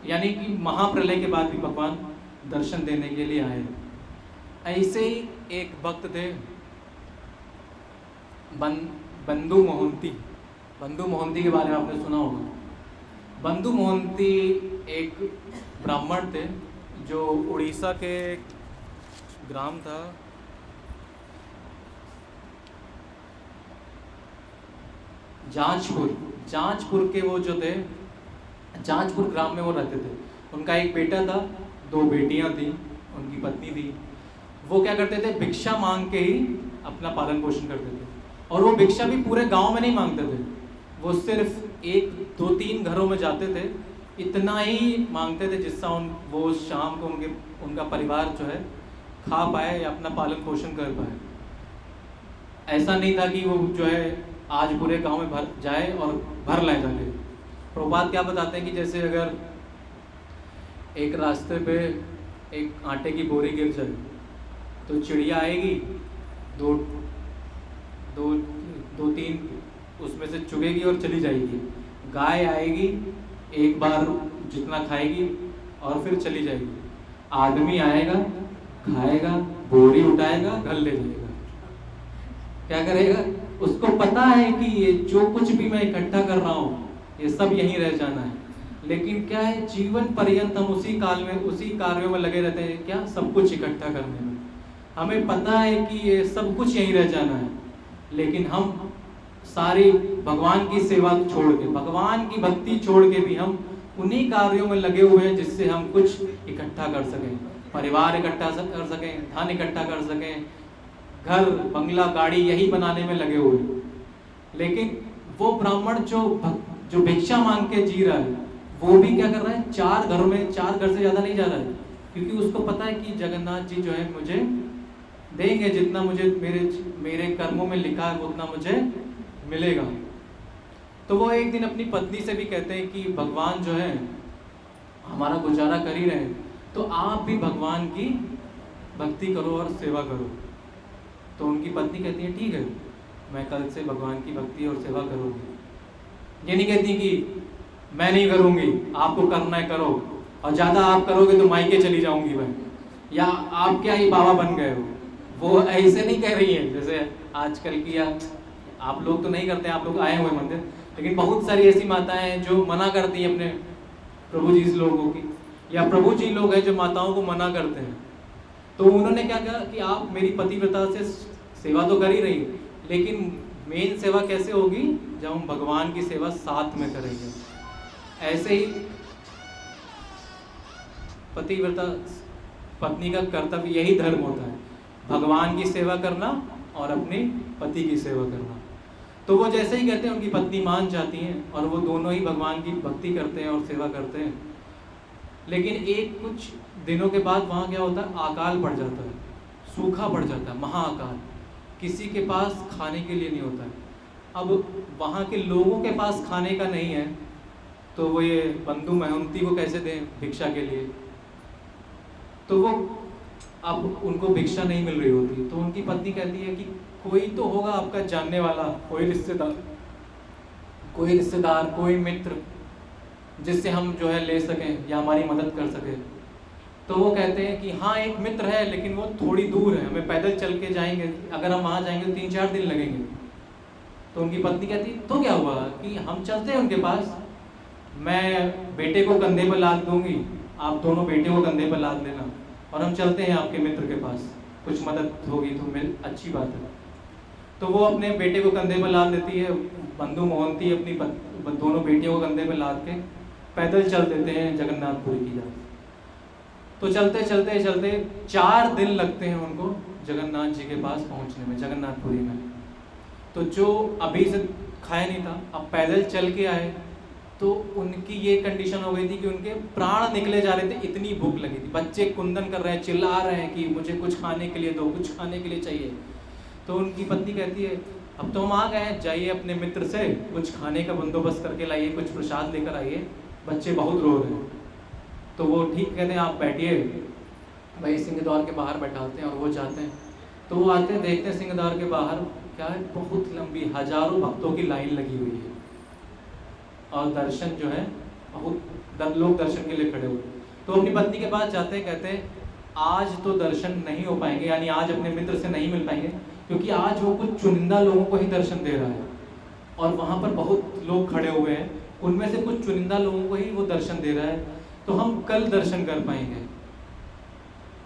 यानी कि महाप्रलय के बाद भी भगवान दर्शन देने के लिए आए। ऐसे ही एक भक्त थे बंधु मोहंती। बंधु मोहंती के बारे में आपने सुना होगा। बंधु मोहंती एक ब्राह्मण थे जो उड़ीसा के ग्राम था जांजपुर के वो जो थे, जांजपुर ग्राम में वो रहते थे। उनका एक बेटा था, 2 बेटियां थी, उनकी पत्नी थी। वो क्या करते थे, भिक्षा मांग के ही अपना पालन पोषण करते थे। और वो भिक्षा भी पूरे गांव में नहीं मांगते थे, वो सिर्फ 1, 2, 3 घरों में जाते थे, इतना ही मांगते थे जिससे वो शाम को उनका परिवार जो है खा पाए या अपना पालन पोषण कर पाए। ऐसा नहीं था कि वो जो है आज पूरे गांव में भर जाए और भर ले जाए। प्रभुपाद क्या बताते हैं कि जैसे अगर एक रास्ते पे एक आटे की बोरी गिर जाए तो चिड़िया आएगी, दो 3 उसमें से चुगेगी और चली जाएगी। गाय आएगी, एक बार जितना खाएगी और फिर चली जाएगी। आदमी आएगा, खाएगा, बोरी उठाएगा, घर ले जाएगा। क्या करेगा, उसको पता है कि ये जो कुछ भी मैं इकट्ठा कर रहा हूँ ये सब यहीं रह जाना है। लेकिन क्या है, जीवन पर्यंत हम उसी कार्यों में लगे रहते हैं, क्या सब कुछ इकट्ठा करने में। हमें पता है कि ये सब कुछ यहीं रह जाना है, लेकिन हम सारी भगवान की सेवा छोड़ के, भगवान की भक्ति छोड़ के भी हम उन्हीं कार्यों में लगे हुए हैं जिससे हम कुछ इकट्ठा कर सकें, परिवार इकट्ठा कर सकें, धन इकट्ठा कर सकें, घर बंगला गाड़ी यही बनाने में लगे हुए, लेकिन वो ब्राह्मण जो भिक्षा मांग के जी रहा है, वो भी क्या कर रहा है, 4 घरों में 4 घर से ज़्यादा नहीं जा रहा है, क्योंकि उसको पता है कि जगन्नाथ जी जो है मुझे देंगे, जितना मुझे मेरे कर्मों में लिखा है उतना मुझे मिलेगा। तो वो एक दिन अपनी पत्नी से भी कहते हैं कि भगवान जो है हमारा गुजारा कर ही रहे हैं, तो आप भी भगवान की भक्ति करो और सेवा करो। तो उनकी पत्नी कहती है ठीक है, मैं कल से भगवान की भक्ति और सेवा करूँगी। ये नहीं कहती कि मैं नहीं करूँगी, आपको करना है करो, और ज़्यादा आप करोगे तो मायके चली जाऊँगी मैं, या आप क्या ही बाबा बन गए हो। वो ऐसे नहीं कह रही है जैसे आजकल की, या आप लोग तो नहीं करते, आप लोग आए हुए मंदिर, लेकिन बहुत सारी ऐसी माताएं हैं जो मना करती हैं अपने प्रभु जी लोगों की, या प्रभु जी लोग हैं जो माताओं को मना करते हैं। तो उन्होंने क्या कहा कि आप मेरी पतिव्रता से सेवा तो कर ही रही, लेकिन मेन सेवा कैसे होगी, जब हम भगवान की सेवा साथ में करेंगे। ऐसे ही पतिव्रता पत्नी का कर्तव्य यही धर्म होता है, भगवान की सेवा करना और अपने पति की सेवा करना। तो वो जैसे ही कहते हैं उनकी पत्नी मान जाती हैं और वो दोनों ही भगवान की भक्ति करते हैं और सेवा करते हैं। लेकिन एक कुछ दिनों के बाद वहाँ क्या होता है, अकाल पड़ जाता है, सूखा पड़ जाता है, महाअकाल, किसी के पास खाने के लिए नहीं होता है। अब वहाँ के लोगों के पास खाने का नहीं है, तो वो ये बंधु महंती को कैसे दें भिक्षा के लिए। तो वो अब उनको भिक्षा नहीं मिल रही होती, तो उनकी पत्नी कहती है कि कोई तो होगा आपका जानने वाला, कोई रिश्तेदार, कोई मित्र, जिससे हम जो है ले सकें या हमारी मदद कर सके। तो वो कहते हैं कि हाँ एक मित्र है, लेकिन वो थोड़ी दूर है, हमें पैदल चल के जाएंगे, अगर हम वहाँ जाएंगे तो 3-4 दिन लगेंगे। तो उनकी पत्नी कहती तो क्या हुआ कि हम चलते हैं उनके पास, मैं बेटे को कंधे पर लाद दूंगी, आप दोनों बेटे को कंधे पर लाद लेना, और हम चलते हैं आपके मित्र के पास, कुछ मदद होगी तो मिल अच्छी बात है। तो वो अपने बेटे को कंधे पर लाद लेती है, बंधु मोहंती अपनी दोनों बेटियों को कंधे पर लाद के पैदल चल देते हैं जगन्नाथपुरी की जाए। तो चलते चलते चलते 4 दिन लगते हैं उनको जगन्नाथ जी के पास पहुंचने में, जगन्नाथपुरी में। तो जो अभी से खाया नहीं था, अब पैदल चल के आए, तो उनकी ये कंडीशन हो गई थी कि उनके प्राण निकले जा रहे थे, इतनी भूख लगी थी। बच्चे कुंदन कर रहे हैं, चिल्ला रहे हैं कि मुझे कुछ खाने के लिए दो, कुछ खाने के लिए चाहिए। तो उनकी पत्नी कहती है अब तो हम आ गए हैं, जाइए अपने मित्र से कुछ खाने का बंदोबस्त करके लाइए, कुछ प्रसाद लेकर आइए, बच्चे बहुत रो रहे हैं। तो वो ठीक कहते हैं आप बैठिए, भाई सिंह द्वार के बाहर बैठाते हैं, और वो जाते हैं। तो वो आते हैं, देखते हैं सिंह द्वार के बाहर क्या है, बहुत लंबी हजारों भक्तों की लाइन लगी हुई है, और दर्शन जो है बहुत लोग दर्शन के लिए खड़े हुए। तो अपनी पत्नी के पास जाते हैं, कहते हैं आज तो दर्शन नहीं हो पाएंगे, यानी आज अपने मित्र से नहीं मिल पाएंगे, क्योंकि आज वो कुछ चुनिंदा लोगों को ही दर्शन दे रहा है, और वहाँ पर बहुत लोग खड़े हुए हैं, उनमें से कुछ चुनिंदा लोगों को ही वो दर्शन दे रहा है, तो हम कल दर्शन कर पाएंगे।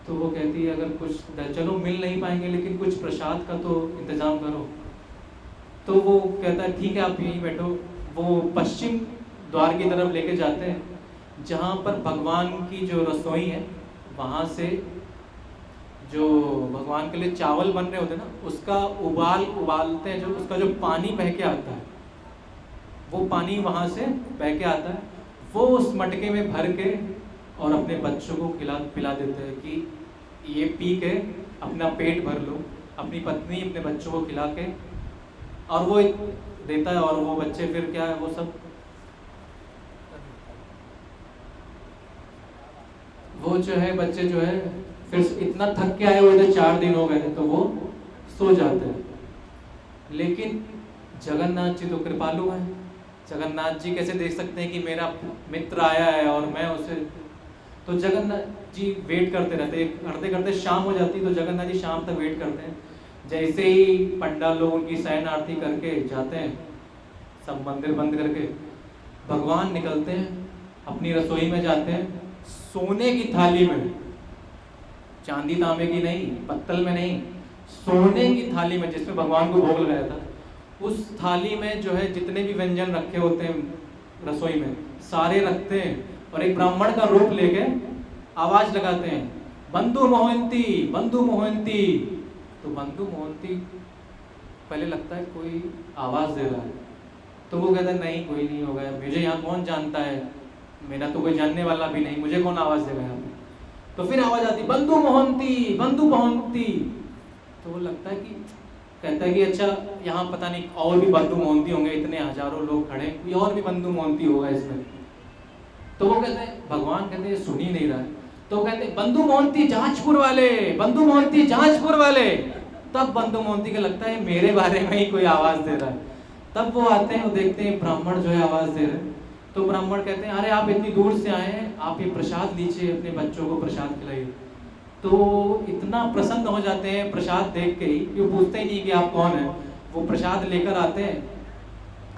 तो वो कहती है अगर कुछ चलो मिल नहीं पाएंगे, लेकिन कुछ प्रसाद का तो इंतजाम करो। तो वो कहता है ठीक है आप यहीं बैठो। वो पश्चिम द्वार की तरफ लेके जाते हैं, जहाँ पर भगवान की जो रसोई है, वहाँ से जो भगवान के लिए चावल बन रहे होते हैं ना, उसका उबालते हैं, जो उसका जो पानी बह के आता है, वो पानी वहाँ से बह के आता है, वो उस मटके में भर के और अपने बच्चों को पिला देते हैं कि ये पी के अपना पेट भर लो। अपनी पत्नी अपने बच्चों को खिला के और वो देता है, और वो बच्चे फिर क्या है, वो सब वो जो है बच्चे जो है फिर इतना थक के आए हुए थे, 4 दिन हो गए थे, तो वो सो जाते हैं। लेकिन जगन्नाथ जी तो कृपालु हैं, जगन्नाथ जी कैसे देख सकते हैं कि मेरा मित्र आया है और मैं उसे, तो जगन्नाथ जी वेट करते रहते, करते करते शाम हो जाती, तो जगन्नाथ जी शाम तक वेट करते हैं। जैसे ही पंडाल लोग उनकी शयन आरती करके जाते हैं, सब मंदिर बंद करके, भगवान निकलते हैं, अपनी रसोई में जाते हैं, सोने की थाली में, चांदी तांबे की नहीं, पत्तल में नहीं, सोने की थाली में जिसमें भगवान को भोग लगाया था, उस थाली में जो है जितने भी व्यंजन रखे होते हैं रसोई में, सारे रखते हैं, और एक ब्राह्मण का रूप लेके आवाज लगाते हैं, बंधु मोहंती, बंधु मोहंती। तो बंधु मोहंती पहले लगता है कोई आवाज़ दे रहा है, तो वो कहता है नहीं कोई नहीं होगा, मुझे यहाँ कौन जानता है, मेरा तो कोई जानने वाला भी नहीं, मुझे कौन आवाज़ देगा यहाँ पे। तो फिर आवाज़ आती बंधु मोहंती, बंधु मोहंती। तो वो लगता है कि कहता है कि अच्छा यहाँ पता नहीं और भी बंधु मोहंती होंगे, इतने हजारों लोग खड़े, कोई और भी बंधु मोहंती होगा इसमें। तो वो कहते हैं, भगवान कहते हैं सुन ही नहीं रहा है, तो कहते हैं बंधु मोहंती जांजपुर वाले, बंधु मोहंती जांजपुर वाले। तब बंधु मोहंती को लगता है मेरे बारे में ही कोई आवाज़ दे रहा है। तब वो आते हैं, वो देखते हैं ब्राह्मण जो है आवाज़ दे रहे हैं। तो ब्राह्मण कहते हैं अरे आप इतनी दूर से आए हैं, आप ये प्रसाद लीजिए, अपने बच्चों को प्रसाद खिलाइए। तो इतना प्रसन्न हो जाते हैं प्रसाद देख के ही, वो पूछते ही नहीं कि आप कौन हैं। वो प्रसाद लेकर आते हैं,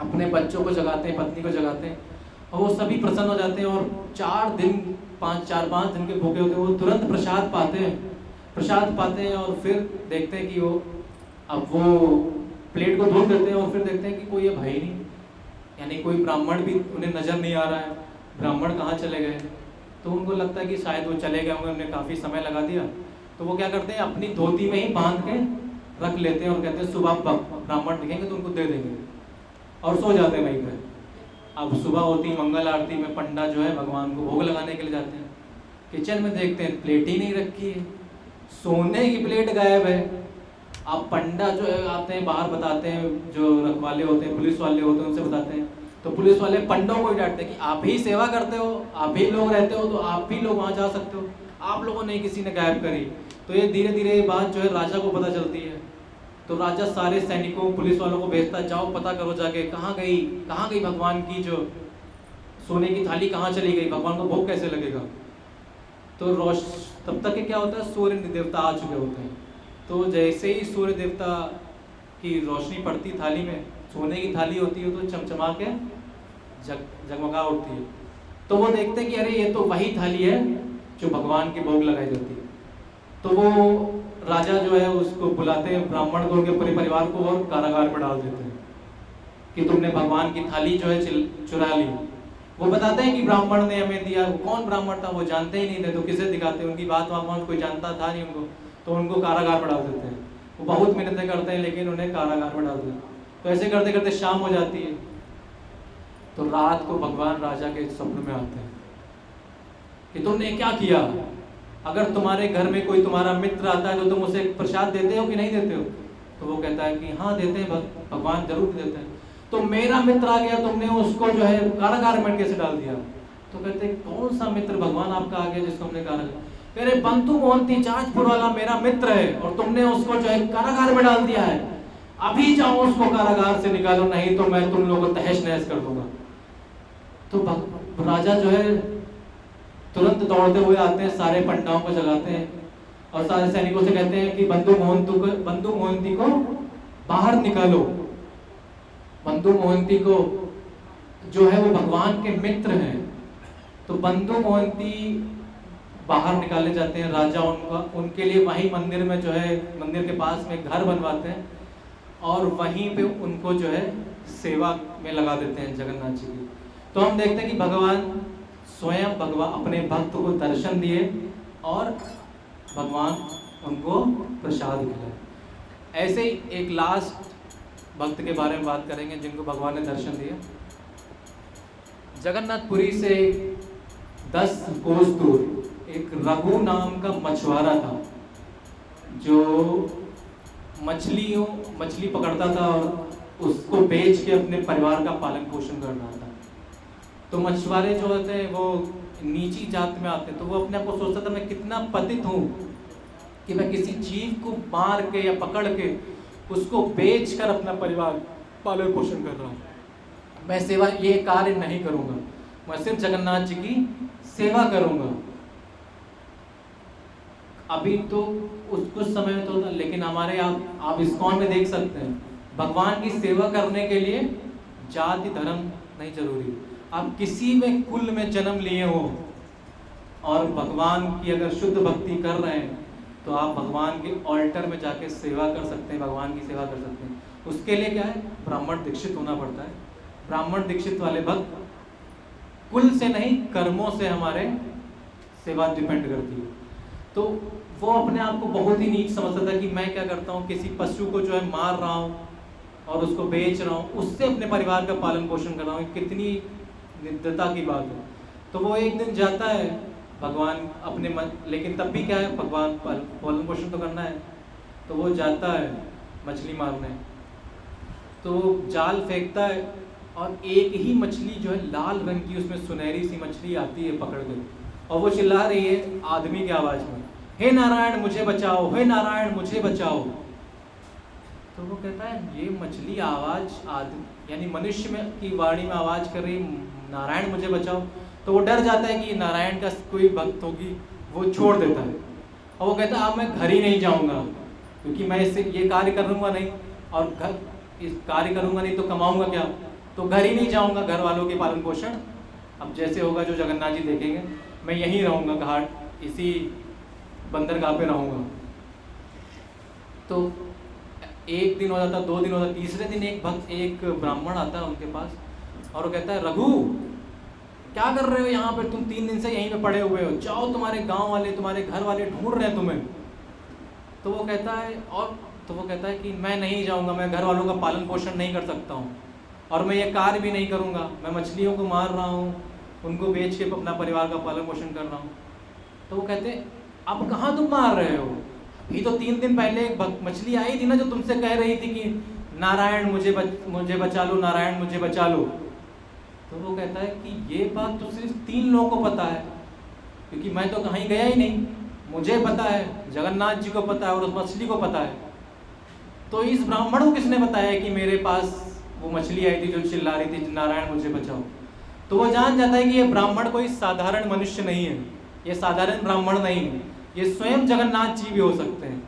अपने बच्चों को जगाते हैं, पत्नी को जगाते हैं, और वो सभी प्रसन्न हो जाते हैं। और 4 दिन के भूखे होते हैं, वो तुरंत प्रसाद पाते हैं। और फिर देखते हैं कि वो प्लेट को धो देते हैं, और फिर देखते हैं कि कोई है भाई नहीं, यानी कोई ब्राह्मण भी उन्हें नजर नहीं आ रहा है, ब्राह्मण कहाँ चले गए। तो उनको लगता है कि शायद वो चले गए होंगे, उन्हें काफ़ी समय लगा दिया। तो वो क्या करते हैं, अपनी धोती में ही बांध के रख लेते हैं और कहते हैं सुबह ब्राह्मण दिखेंगे तो उनको दे देंगे, और सो जाते हैं वहीं पर। अब सुबह होती मंगल आरती में पंडा जो है भगवान को भोग लगाने के लिए जाते हैं, किचन में देखते हैं प्लेट ही नहीं रखी है, सोने की प्लेट गायब है। अब पंडा जो है आते हैं, बाहर बताते हैं, जो रखवाले होते हैं, पुलिस वाले होते हैं, उनसे बताते हैं। तो पुलिस वाले पंडों को ही डांटते हैं कि आप ही सेवा करते हो, आप ही लोग रहते हो, तो आप भी लोग वहाँ जा सकते हो, आप लोगों ने किसी ने गायब करी। तो ये धीरे धीरे ये बात जो है राजा को पता चलती है। तो राजा सारे सैनिकों पुलिस वालों को भेजता है, जाओ पता करो जाके कहाँ गई भगवान की जो सोने की थाली कहाँ चली गई, भगवान को भोग कैसे लगेगा। तो तब तक क्या होता है, सूर्य देवता आ चुके होते हैं। तो जैसे ही सूर्य देवता की रोशनी पड़ती थाली में, सोने की थाली होती है, तो चमचमा के जगमगा उठती है। तो वो देखते हैं कि अरे ये तो वही थाली है जो भगवान की भोग लगाई जाती है। तो वो राजा जो है उसको बुलाते हैं, ब्राह्मण को, उनके पूरे परिवार को, और कारागार में डाल देते हैं कि तुमने भगवान की थाली जो है चुरा ली। वो बताते हैं कि ब्राह्मण ने हमें दिया। कौन ब्राह्मण था वो जानते ही नहीं थे, तो किसे दिखाते, उनकी बात वहाँ कोई जानता था नहीं उनको, तो उनको कारागार में डाल देते हैं। वो बहुत मेहनतें करते हैं लेकिन उन्हें कारागार में डाल देते हैं। तो ऐसे करते करते शाम हो जाती है। तो रात को भगवान राजा के स्वप्न में आते हैं कि तुमने क्या किया, अगर तुम्हारे घर में कोई तुम्हारा मित्र आता है तो तुम उसे प्रसाद देते हो कि नहीं देते हो। तो वो कहता है कि हाँ देते हैं, भगवान जरूर देते हैं। तो मेरा मित्र आ गया, तुमने उसको जो है कारागार में कैसे डाल दिया। तो कहते हैं कौन सा मित्र भगवान आपका आ गया जिसको हमने कारागार, कह रहे बंधु मोहंती जांजपुर वाला मेरा मित्र है और तुमने उसको जो है कारागार में डाल दिया है, अभी जाओ उसको कारागार से निकालो, नहीं तो मैं तुम लोगों को तहस नहस कर दूंगा। तो राजा जो है तुरंत दौड़ते हुए आते हैं, सारे पंडाओं को जगाते हैं और सारे सैनिकों से कहते हैं कि बंधु मोहंती को बाहर निकालो। बंधु मोहंती को जो है वो भगवान के मित्र हैं। तो बंधु मोहंती बाहर निकाले जाते हैं। राजा उनके लिए वहीं मंदिर में जो है, मंदिर के पास में घर बनवाते हैं और वहीं पे उनको जो है सेवा में लगा देते हैं जगन्नाथ जी की। तो हम देखते हैं कि भगवान स्वयं अपने भक्त को दर्शन दिए और भगवान उनको प्रसाद खिलाए। ऐसे ही एक लास्ट भक्त के बारे में बात करेंगे जिनको भगवान ने दर्शन दिए। जगन्नाथपुरी से 10 कोस दूर एक रघु नाम का मछुआरा था जो मछली पकड़ता था और उसको बेच के अपने परिवार का पालन पोषण कर रहा था। तो मछुआरे जो होते हैं वो नीची जात में आते हैं, तो वो अपने आप को सोचता था मैं कितना पतित हूँ कि मैं किसी जीव को मार के या पकड़ के उसको बेच कर अपना परिवार पालन पोषण कर रहा हूँ। मैं सेवा ये कार्य नहीं करूँगा, मैं सिर्फ जगन्नाथ जी की सेवा करूँगा। अभी तो कुछ समय में तो था, लेकिन हमारे आप इस्कॉन में देख सकते हैं भगवान की सेवा करने के लिए जाति धर्म नहीं जरूरी। आप किसी में कुल में जन्म लिए हो और भगवान की अगर शुद्ध भक्ति कर रहे हैं तो आप भगवान के ऑल्टर में जाके सेवा कर सकते हैं, भगवान की सेवा कर सकते हैं। उसके लिए क्या है, ब्राह्मण दीक्षित होना पड़ता है। ब्राह्मण दीक्षित वाले भक्त कुल से नहीं कर्मों से हमारे सेवा डिपेंड करती है। तो वो अपने आप को बहुत ही नीच समझता था कि मैं क्या करता हूँ, किसी पशु को जो है मार रहा हूँ और उसको बेच रहा हूँ, उससे अपने परिवार का पालन पोषण कर रहा हूँ, कितनी निंदता की बात है। तो वो एक दिन जाता है भगवान अपने मन, लेकिन तब भी क्या है, भगवान पालन पोषण तो करना है, तो वो जाता है मछली मारने। तो जाल फेंकता है और एक ही मछली जो है लाल रंग की, उसमें सुनहरी सी मछली आती है पकड़ के, और वो चिल्ला रही है आदमी की आवाज़ में, हे नारायण मुझे बचाओ, हे नारायण मुझे बचाओ। तो वो कहता है ये मछली आवाज़ यानी मनुष्य में की वाणी में आवाज़ कर रही, नारायण मुझे बचाओ। तो वो डर जाता है कि नारायण का कोई भक्त होगी, वो छोड़ देता है और वो कहता है अब मैं घर ही नहीं जाऊंगा, क्योंकि मैं इससे ये कार्य करूंगा नहीं, और घर इस कार्य करूंगा नहीं तो कमाऊंगा क्या, तो घर ही नहीं जाऊंगा, घर वालों के पालन पोषण अब जैसे होगा जो जगन्नाथ जी देखेंगे, मैं यहीं रहूंगा, घाट इसी बंदरगाह पे रहूंगा। तो एक दिन हो जाता, 2 दिन हो जाता, तीसरे दिन एक ब्राह्मण आता है उनके पास और वो कहता है रघु क्या कर रहे हो यहाँ पे, तुम 3 दिन से यहीं पे पड़े हुए हो, जाओ तुम्हारे गांव वाले तुम्हारे घर वाले ढूंढ रहे हैं तुम्हें। तो वो कहता है कि मैं नहीं जाऊँगा, मैं घर वालों का पालन पोषण नहीं कर सकता हूँ और मैं ये कार्य भी नहीं करूँगा, मैं मछलियों को मार रहा हूँ, उनको बेच के अपना परिवार का पालन पोषण कर रहा हूँ। तो वो कहते अब कहाँ तुम मार रहे हो, ये तो 3 दिन पहले एक मछली आई थी ना जो तुमसे कह रही थी कि नारायण मुझे बचा लो, नारायण मुझे बचा लो। तो वो कहता है कि ये बात तो सिर्फ 3 लोगों को पता है, क्योंकि मैं तो कहीं गया ही नहीं, मुझे पता है, जगन्नाथ जी को पता है और उस मछली को पता है। तो इस ब्राह्मण को किसने बताया कि मेरे पास वो मछली आई थी जो चिल्ला रही थी नारायण मुझे बचाओ। तो वो जान जाता है कि ये ब्राह्मण कोई साधारण मनुष्य नहीं है, ये साधारण ब्राह्मण नहीं है, ये स्वयं जगन्नाथ जी भी हो सकते हैं।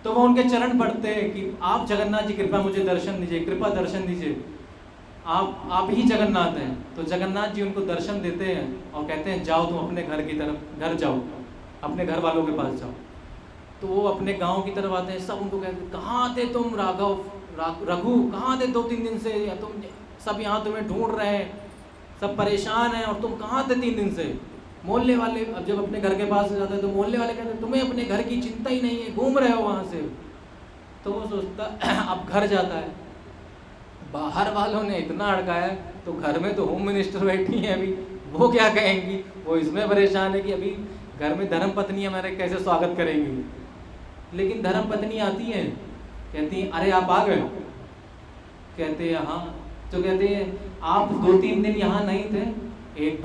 तो वो उनके चरण पड़ते हैं कि आप जगन्नाथ जी कृपा मुझे दर्शन दीजिए, कृपा दर्शन दीजिए, आप ही जगन्नाथ हैं। तो जगन्नाथ जी उनको दर्शन देते हैं और कहते हैं जाओ तुम अपने घर की तरफ, घर जाओ, अपने घर वालों के पास जाओ। तो वो अपने गांव की तरफ आते हैं, सब उनको कहते हैं कहाँ थे तुम रघु, कहाँ थे 2-3 दिन से, या तुम सब यहाँ तुम्हें ढूंढ रहे हैं, सब परेशान हैं और तुम कहाँ थे 3 दिन से। मोहल्ले वाले अब जब अपने घर के पास जाते हैं तो मोहल्ले वाले कहते हैं तुम्हें अपने घर की चिंता ही नहीं है, घूम रहे हो वहाँ से। तो वो सोचता अब घर जाता है, बाहर वालों ने इतना अड़काया तो घर में तो होम मिनिस्टर बैठी है, अभी वो क्या कहेंगी, वो इसमें परेशान है कि अभी घर में धर्म पत्नी हमारे कैसे स्वागत करेंगी। लेकिन धर्म पत्नी आती है, कहती है अरे आप आ गए, कहते हैं हाँ। तो कहते हैं आप 2-3 दिन यहाँ नहीं थे, एक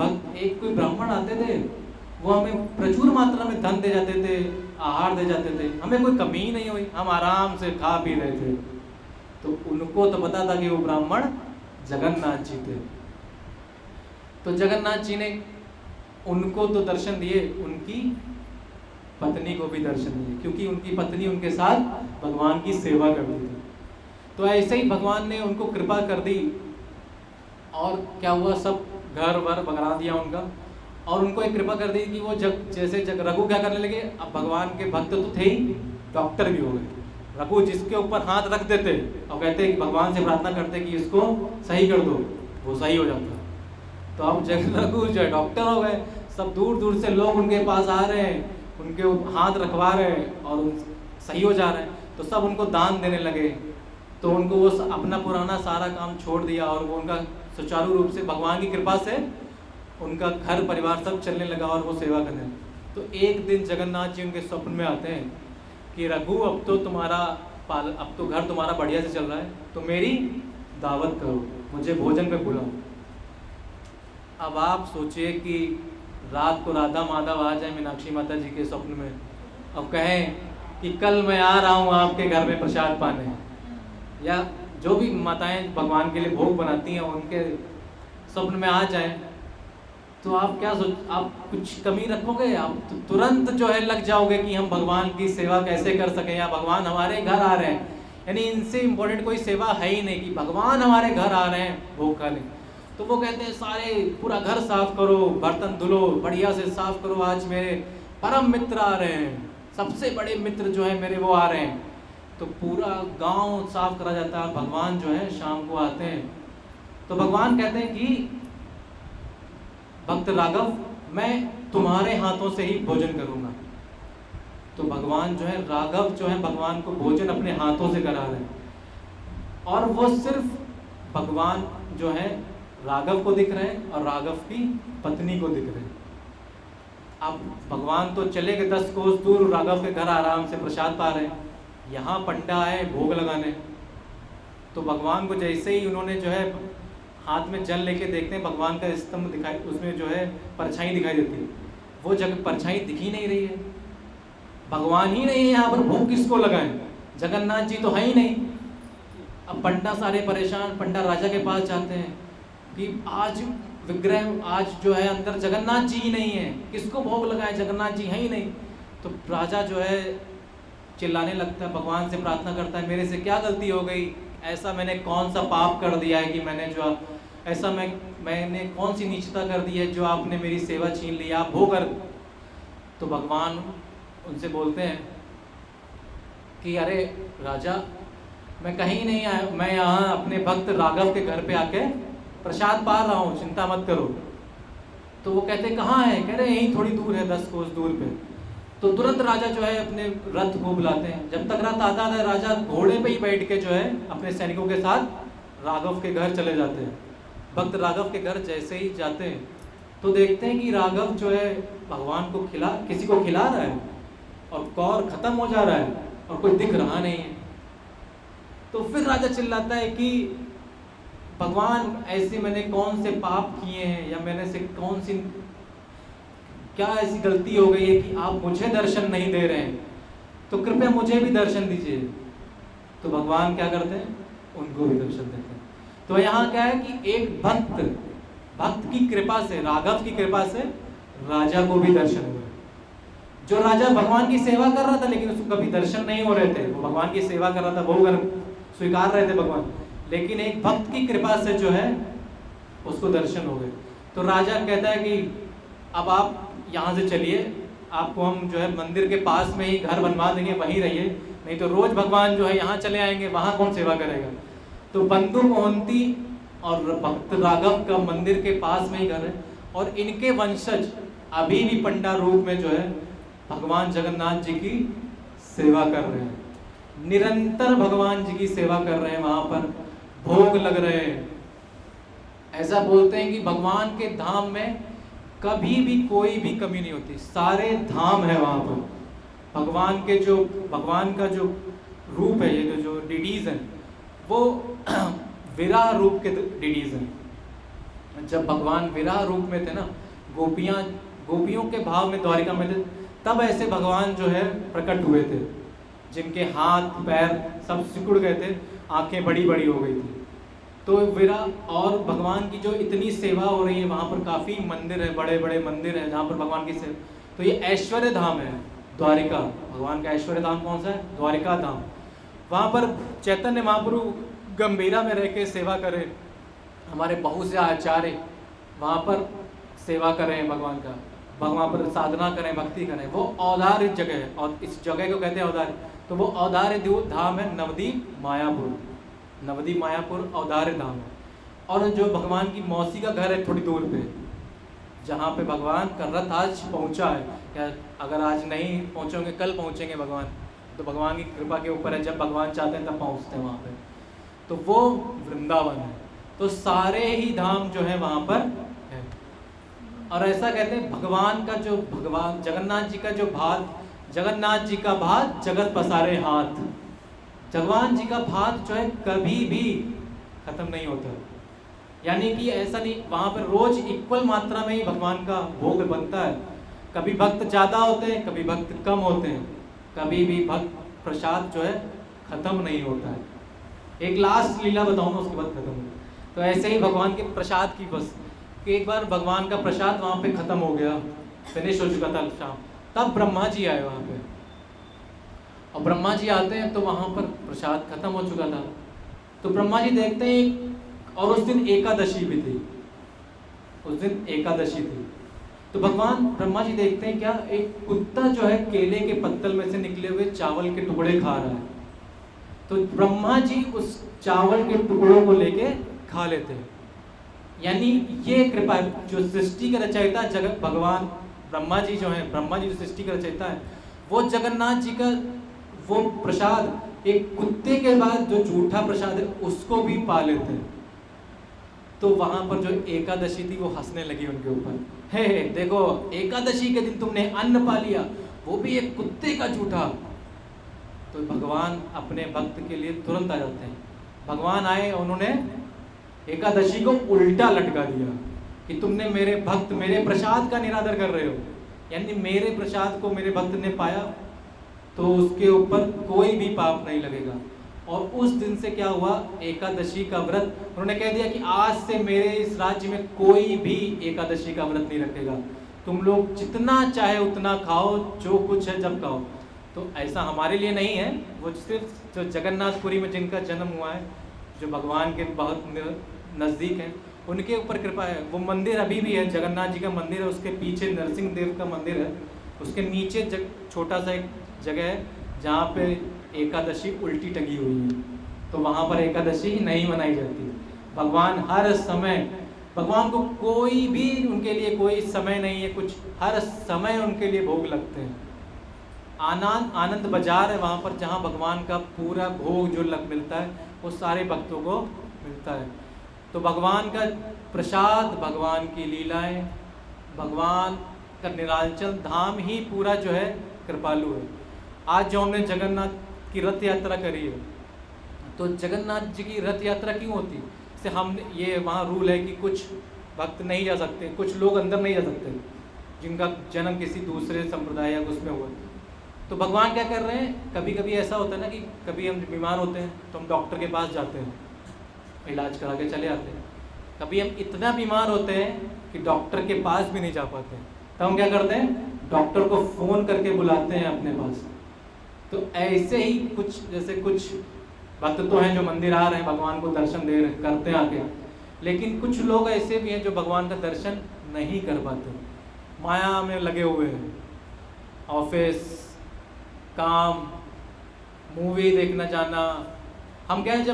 कोई ब्राह्मण आते थे, वो हमें प्रचुर मात्रा में धन दे जाते थे, आहार दे जाते थे, हमें कोई कमी ही नहीं हुई, हम आराम से खा पी रहे थे। तो उनको तो पता था कि वो ब्राह्मण जगन्नाथ जी थे। तो जगन्नाथ जी ने उनको तो दर्शन दिए, उनकी पत्नी को भी दर्शन दिए, क्योंकि उनकी पत्नी उनके साथ भगवान की सेवा करती थी। तो ऐसे ही भगवान ने उनको कृपा कर दी और क्या हुआ, सब घर वर बगरा दिया उनका, और उनको एक कृपा कर दी कि वो जैसे रघु क्या करने लगे, अब भगवान के भक्त तो थे ही, डॉक्टर भी हो गए। रघु जिसके ऊपर हाथ रख देते और कहते कि भगवान से प्रार्थना करते कि इसको सही कर दो, वो सही हो जाता। तो अब रघु जो है डॉक्टर हो गए, सब दूर दूर से लोग उनके पास आ रहे हैं, उनके हाथ रखवा रहे हैं और सही हो जा रहे हैं। तो सब उनको दान देने लगे। तो उनको वो अपना पुराना सारा काम छोड़ दिया और वो उनका सुचारू रूप से भगवान की कृपा से उनका घर परिवार सब चलने लगा और वो सेवा करने लगे। तो एक दिन जगन्नाथ जी उनके स्वप्न में आते हैं कि रघु अब तो घर तुम्हारा बढ़िया से चल रहा है, तो मेरी दावत करो, मुझे भोजन पे बुलाओ। अब आप सोचिए कि रात को राधा माधव आ जाए मीनाक्षी माता जी के स्वप्न में और कहें कि कल मैं आ रहा हूँ आपके घर में प्रसाद पाने, या जो भी माताएं भगवान के लिए भोग बनाती हैं उनके स्वप्न में आ जाएं, तो आप आप कुछ कमी रखोगे? आप तुरंत जो है लग जाओगे कि हम भगवान की सेवा कैसे कर सकें, या भगवान हमारे घर आ रहे हैं। यानी इनसे इम्पोर्टेंट कोई सेवा है ही नहीं कि भगवान हमारे घर आ रहे हैं भोग खाने। तो वो कहते हैं सारे पूरा घर साफ करो, बर्तन धुलो, बढ़िया से साफ करो, आज मेरे परम मित्र आ रहे हैं, सबसे बड़े मित्र जो है मेरे वो आ रहे हैं। तो पूरा गांव साफ करा जाता है। भगवान जो है शाम को आते हैं, तो भगवान कहते हैं कि भक्त राघव मैं तुम्हारे हाथों से ही भोजन करूंगा, तो भगवान जो है, राघव जो है भगवान को भोजन अपने हाथों से करा रहे हैं, और वो सिर्फ भगवान जो है राघव को दिख रहे हैं और राघव की पत्नी को दिख रहे हैं। अब भगवान तो चले गए 10 कोस दूर, राघव के घर आराम से प्रसाद पा रहे हैं, यहाँ पंडा आए भोग लगाने। तो भगवान को जैसे ही उन्होंने जो है हाथ में जल लेके देखते हैं, भगवान का स्तंभ दिखाई, उसमें जो है परछाई दिखाई देती है। वो जगह परछाई दिख ही नहीं रही है, भगवान ही नहीं है यहाँ पर, भोग किसको लगाएं? जगन्नाथ जी तो है ही नहीं। अब पंडा सारे परेशान, पंडा राजा के पास जाते हैं कि आज विग्रह, आज जो है अंदर जगन्नाथ जी ही नहीं है, किसको भोग लगाए? जगन्नाथ जी है ही नहीं। तो राजा जो है चिल्लाने लगता है, भगवान से प्रार्थना करता है, मेरे से क्या गलती हो गई? ऐसा मैंने कौन सा पाप कर दिया है कि मैंने जो ऐसा मैंने कौन सी नीचता कर दी है जो आपने मेरी सेवा छीन ली, आप भोग कर। तो भगवान उनसे बोलते हैं कि अरे राजा, मैं कहीं नहीं आया, मैं यहाँ अपने भक्त राघव के घर पे आके प्रसाद पा रहा हूँ, चिंता मत करो। तो वो कहते कहाँ है? कह रहे यहीं थोड़ी दूर है, 10 कोस दूर पे। तो तुरंत राजा जो है अपने रथ को बुलाते हैं। जब तक रथ आता है, राजा घोड़े पे ही बैठ के जो है अपने सैनिकों के साथ राघव के घर चले जाते हैं। भक्त राघव के घर जैसे ही जाते हैं तो देखते हैं कि राघव जो है भगवान को किसी को खिला रहा है और कौर खत्म हो जा रहा है और कोई दिख रहा नहीं है। तो फिर राजा चिल्लाता है कि भगवान, ऐसे मैंने कौन से पाप किए हैं या मैंने से कौन सी क्या ऐसी गलती हो गई है कि आप मुझे दर्शन नहीं दे रहे हैं, तो कृपया मुझे भी दर्शन दीजिए। तो भगवान क्या करते हैं? उनको भी दर्शन देते हैं। तो यहाँ क्या है कि एक भक्त की कृपा से, राघव की कृपा से राजा को भी दर्शन हुए। जो राजा भगवान की सेवा कर रहा था लेकिन उसको कभी दर्शन नहीं हो रहे थे, वो भगवान की सेवा कर रहा था, भोग स्वीकार रहे थे भगवान, लेकिन एक भक्त की कृपा से जो है उसको दर्शन हो गए। तो राजा कहता है कि अब आप यहाँ से चलिए, आपको हम जो है मंदिर के पास में ही घर बनवा देंगे, वहीं रहिए, नहीं तो रोज भगवान जो है यहाँ चले आएंगे, वहाँ कौन सेवा करेगा। तो बंधु मोहंती और भक्त राघव का मंदिर के पास में ही घर है, और इनके वंशज अभी भी पंडा रूप में जो है भगवान जगन्नाथ जी की सेवा कर रहे हैं, निरंतर भगवान जी की सेवा कर रहे हैं, वहां पर भोग लग रहे हैं। ऐसा बोलते हैं कि भगवान के धाम में कभी भी कोई भी कमी नहीं होती, सारे धाम है वहां पर। भगवान का जो रूप है, ये जो डिडीज हैं वो विराह रूप के डिडीज हैं। जब भगवान विराह रूप में थे ना, गोपियों के भाव में द्वारिका में थे, तब ऐसे भगवान जो है प्रकट हुए थे, जिनके हाथ पैर सब सिकुड़ गए थे, आंखें बड़ी बड़ी हो गई थी। तो विराह और भगवान की जो इतनी सेवा हो रही है, वहाँ पर काफ़ी मंदिर है, बड़े बड़े मंदिर हैं जहाँ पर भगवान की सेवा। तो ये ऐश्वर्य धाम है द्वारिका, भगवान का ऐश्वर्य धाम कौन सा है? द्वारिका धाम। वहाँ पर चैतन्य महाप्रभु गंभीरा में रह के सेवा करें, हमारे बहुत से आचार्य वहाँ पर सेवा करें भगवान का, वहाँ पर साधना करें, भक्ति करें। वो औदार्य जगह है, और इस जगह को कहते हैं औदार्य। तो वो औदार्य धाम है नवदीप मायापुर। नवदीप मायापुर औदार्य धाम है। और जो भगवान की मौसी का घर है थोड़ी दूर पे, जहाँ पे भगवान का रथ आज पहुँचा है, या अगर आज नहीं पहुँचोगे कल पहुँचेंगे भगवान, तो भगवान की कृपा के ऊपर है, जब भगवान चाहते हैं तब पहुँचते हैं वहाँ पे। तो वो वृंदावन है। तो सारे ही धाम जो है वहाँ पर है। और ऐसा कहते हैं भगवान जगन्नाथ जी का जो भात, जगन्नाथ जी का भात जगत पसारे हाथ। भगवान जी का भात जो है कभी भी खत्म नहीं होता, यानी कि ऐसा नहीं, वहाँ पर रोज इक्वल मात्रा में ही भगवान का भोग बनता है। कभी भक्त ज़्यादा होते हैं, कभी भक्त कम होते हैं, कभी भी भक्त प्रसाद जो है खत्म नहीं होता है। एक लास्ट लीला बताऊंगा, उसके बाद खत्म होगा। तो ऐसे ही भगवान के प्रसाद की बस कि एक बार भगवान का प्रसाद वहाँ पे खत्म हो गया, फिनिश हो चुका था शाम, तब ब्रह्मा जी आए वहाँ पे। और ब्रह्मा जी आते हैं तो वहाँ पर प्रसाद खत्म हो चुका था। तो ब्रह्मा जी देखते हैं, और उस दिन एकादशी भी थी, उस दिन एकादशी थी। तो भगवान ब्रह्मा जी देखते हैं क्या, एक कुत्ता जो है केले के पत्तल में से निकले हुए चावल के टुकड़े खा रहा है। तो ब्रह्मा जी उस चावल के टुकड़ों को लेके खा लेते हैं। यानी ये कृपा, जो सृष्टि का रचयिता जगत भगवान ब्रह्मा जी जो है, ब्रह्मा जी जो सृष्टि का रचयिता है, वो जगन्नाथ जी का वो प्रसाद एक कुत्ते के बाद जो झूठा प्रसाद है उसको भी पा लेते हैं। तो वहां पर जो एकादशी थी वो हंसने लगी उनके ऊपर, हे देखो एकादशी के दिन तुमने अन्न पा लिया, वो भी एक कुत्ते का झूठा। तो भगवान अपने भक्त के लिए तुरंत आ जाते हैं। भगवान आए, उन्होंने एकादशी को उल्टा लटका दिया कि तुमने मेरे भक्त मेरे प्रसाद का निरादर कर रहे हो, यानी मेरे प्रसाद को मेरे भक्त ने पाया तो उसके ऊपर कोई भी पाप नहीं लगेगा। और उस दिन से क्या हुआ, एकादशी का व्रत उन्होंने कह दिया कि आज से मेरे इस राज्य में कोई भी एकादशी का व्रत नहीं रखेगा, तुम लोग जितना चाहे उतना खाओ, जो कुछ है जब खाओ। तो ऐसा हमारे लिए नहीं है, वो सिर्फ जो जगन्नाथपुरी में जिनका जन्म हुआ है, जो भगवान के बहुत नज़दीक हैं, उनके ऊपर कृपा है। वो मंदिर अभी भी है, जगन्नाथ जी का मंदिर है, उसके पीछे नरसिंह देव का मंदिर है, उसके नीचे छोटा सा एक जगह है जहाँ पे एकादशी उल्टी टंगी हुई है, तो वहाँ पर एकादशी नहीं मनाई जाती। भगवान हर समय, भगवान को कोई भी उनके लिए कोई समय नहीं है, कुछ हर समय उनके लिए भोग लगते हैं। आनंद बाजार है वहाँ पर, जहाँ भगवान का पूरा भोग जो मिलता है वो सारे भक्तों को मिलता है। तो भगवान का प्रसाद, भगवान की लीलाएं, भगवान का नीलांचल धाम ही पूरा जो है कृपालु है। आज जो हमने जगन्नाथ की रथ यात्रा करी है, तो जगन्नाथ जी की रथ यात्रा क्यों होती, से हम ये वहाँ रूल है कि कुछ भक्त नहीं जा सकते, कुछ लोग अंदर नहीं जा सकते जिनका जन्म किसी दूसरे संप्रदाय या उसमें हुआ। तो भगवान क्या कर रहे हैं, कभी कभी ऐसा होता है ना कि कभी हम बीमार होते हैं तो हम डॉक्टर के पास जाते हैं, इलाज करा के चले आते हैं। कभी हम इतना बीमार होते हैं कि डॉक्टर के पास भी नहीं जा पाते, तो हम क्या करते हैं, डॉक्टर को फ़ोन करके बुलाते हैं अपने पास। तो ऐसे ही कुछ, जैसे कुछ भक्त तो हैं जो मंदिर आ रहे हैं, भगवान को दर्शन दे रहे करते हैं आके, लेकिन कुछ लोग ऐसे भी हैं जो भगवान का दर्शन नहीं कर पाते, माया में लगे हुए हैं, ऑफिस, काम, मूवी देखना जाना। हम क्या है,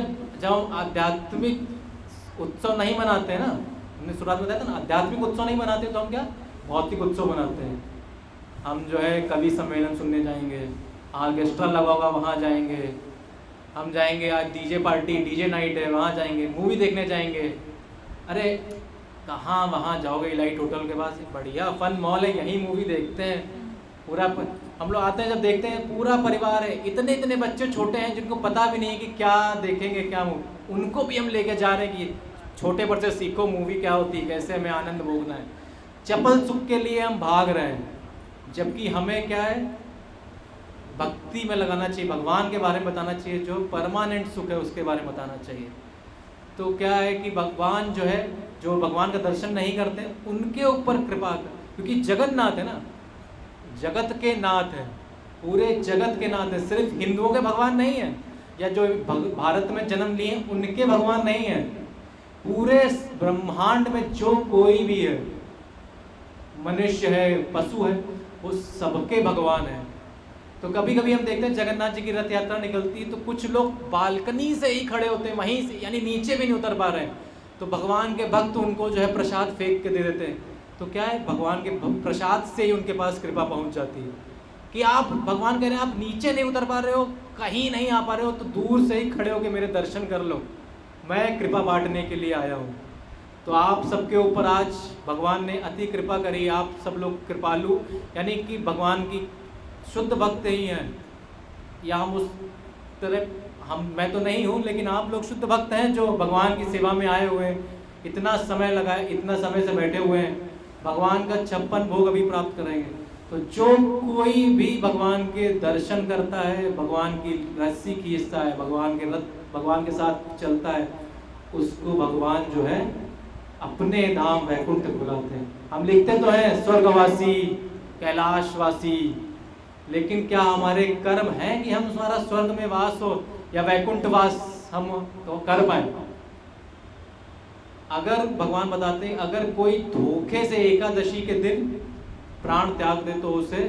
जब आध्यात्मिक उत्सव नहीं मनाते हैं ना, हमने शुरुआत में बताया था ना, आध्यात्मिक उत्सव नहीं मनाते तो हम क्या भौतिक उत्सव मनाते हैं। हम जो है कवि सम्मेलन सुनने जाएंगे, ऑर्केस्ट्रा लगा होगा वहाँ जाएंगे, हम जाएंगे, आज डीजे पार्टी, डीजे नाइट है वहाँ जाएंगे, मूवी देखने जाएंगे। अरे कहाँ वहाँ जाओगे, इलाइट होटल के पास बढ़िया फन मॉल है, यहीं मूवी देखते हैं। पूरा हम लोग आते हैं, जब देखते हैं पूरा परिवार है, इतने इतने बच्चे छोटे हैं जिनको पता भी नहीं है कि क्या देखेंगे क्या मूवी, उनको भी हम लेके जा रहे हैं कि छोटे बच्चे सीखो मूवी क्या होती है, कैसे हमें आनंद भोगना है। चपल सुख के लिए हम भाग रहे हैं, जबकि हमें क्या है, भक्ति में लगाना चाहिए, भगवान के बारे में बताना चाहिए, जो परमानेंट सुख है उसके बारे में बताना चाहिए। तो क्या है कि भगवान जो है, जो भगवान का दर्शन नहीं करते उनके ऊपर कृपा कर, क्योंकि जगन्नाथ है ना, जगत के नाथ है, पूरे जगत के नाथ है, सिर्फ हिंदुओं के भगवान नहीं है, या जो भारत में जन्म लिए उनके भगवान नहीं है, पूरे ब्रह्मांड में जो कोई भी है, मनुष्य है, पशु है, वो सबके भगवान है। तो कभी कभी हम देखते हैं जगन्नाथ जी की रथ यात्रा निकलती है तो कुछ लोग बालकनी से ही खड़े होते हैं, वहीं से, यानी नीचे भी नहीं उतर पा रहे हैं, तो भगवान के भक्त उनको जो है प्रसाद फेंक के दे देते हैं। तो क्या है, भगवान के प्रसाद से ही उनके पास कृपा पहुंच जाती है कि आप, भगवान कह रहे हैं आप नीचे नहीं उतर पा रहे हो, कहीं नहीं आ पा रहे हो, तो दूर से ही खड़े होकर मेरे दर्शन कर लो, मैं कृपा बांटने के लिए आया हूँ। तो आप सबके ऊपर आज भगवान ने अति कृपा करी, आप सब लोग कृपालु, यानी कि भगवान की शुद्ध भक्त ही हैं, या हम उस तरह, मैं तो नहीं हूँ, लेकिन आप लोग शुद्ध भक्त हैं जो भगवान की सेवा में आए हुए हैं, इतना समय लगाए, इतना समय से बैठे हुए हैं, भगवान का 56 भोग अभी प्राप्त करेंगे। तो जो कोई भी भगवान के दर्शन करता है, भगवान की रस्सी खींचता है, भगवान के रथ भगवान के साथ चलता है, उसको भगवान जो है अपने धाम वैकुंठ बुलाते हैं। हम लिखते तो हैं स्वर्गवासी, कैलाशवासी, लेकिन क्या हमारे कर्म हैं कि हम हमारा स्वर्ग में वास हो या वैकुंठ वास हम तो कर पाए? अगर भगवान बताते हैं, अगर कोई धोखे से एकादशी के दिन प्राण त्याग दे तो उसे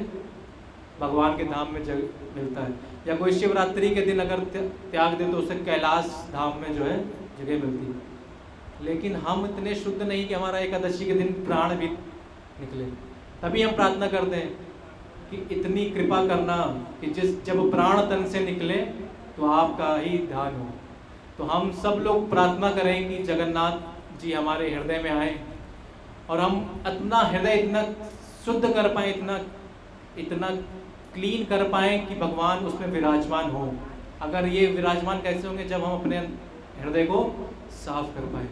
भगवान के धाम में जगह मिलता है, या कोई शिवरात्रि के दिन अगर त्याग दे तो उसे कैलाश धाम में जो है जगह मिलती है। लेकिन हम इतने शुद्ध नहीं कि हमारा एकादशी के दिन प्राण भी निकले, तभी हम प्रार्थना करते हैं कि इतनी कृपा करना कि जब प्राण तन से निकले तो आपका ही ध्यान हो। तो हम सब लोग प्रार्थना करें कि जगन्नाथ जी हमारे हृदय में आए और हम अपना हृदय इतना शुद्ध कर पाए, इतना क्लीन कर पाए कि भगवान उसमें विराजमान हो। अगर ये विराजमान कैसे होंगे? जब हम अपने हृदय को साफ कर पाए।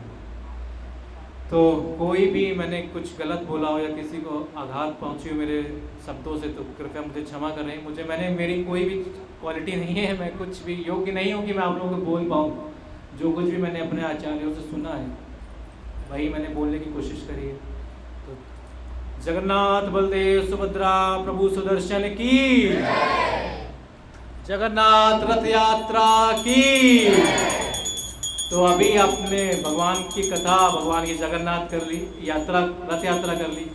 तो कोई भी मैंने कुछ गलत बोला हो या किसी को आघात पहुंची हो मेरे शब्दों से तो कृपया मुझे क्षमा करें। मेरी कोई भी क्वालिटी नहीं है, मैं कुछ भी योग्य नहीं हूँ कि मैं आप लोगों को बोल पाऊँ। जो कुछ भी मैंने अपने आचार्यों से सुना है वही मैंने बोलने की कोशिश करी है। तो जगन्नाथ बलदेव सुभद्रा प्रभु सुदर्शन की, जगन्नाथ रथ यात्रा की। तो अभी आपने भगवान की कथा, भगवान की जगन्नाथ कर ली, यात्रा, रथ यात्रा कर ली।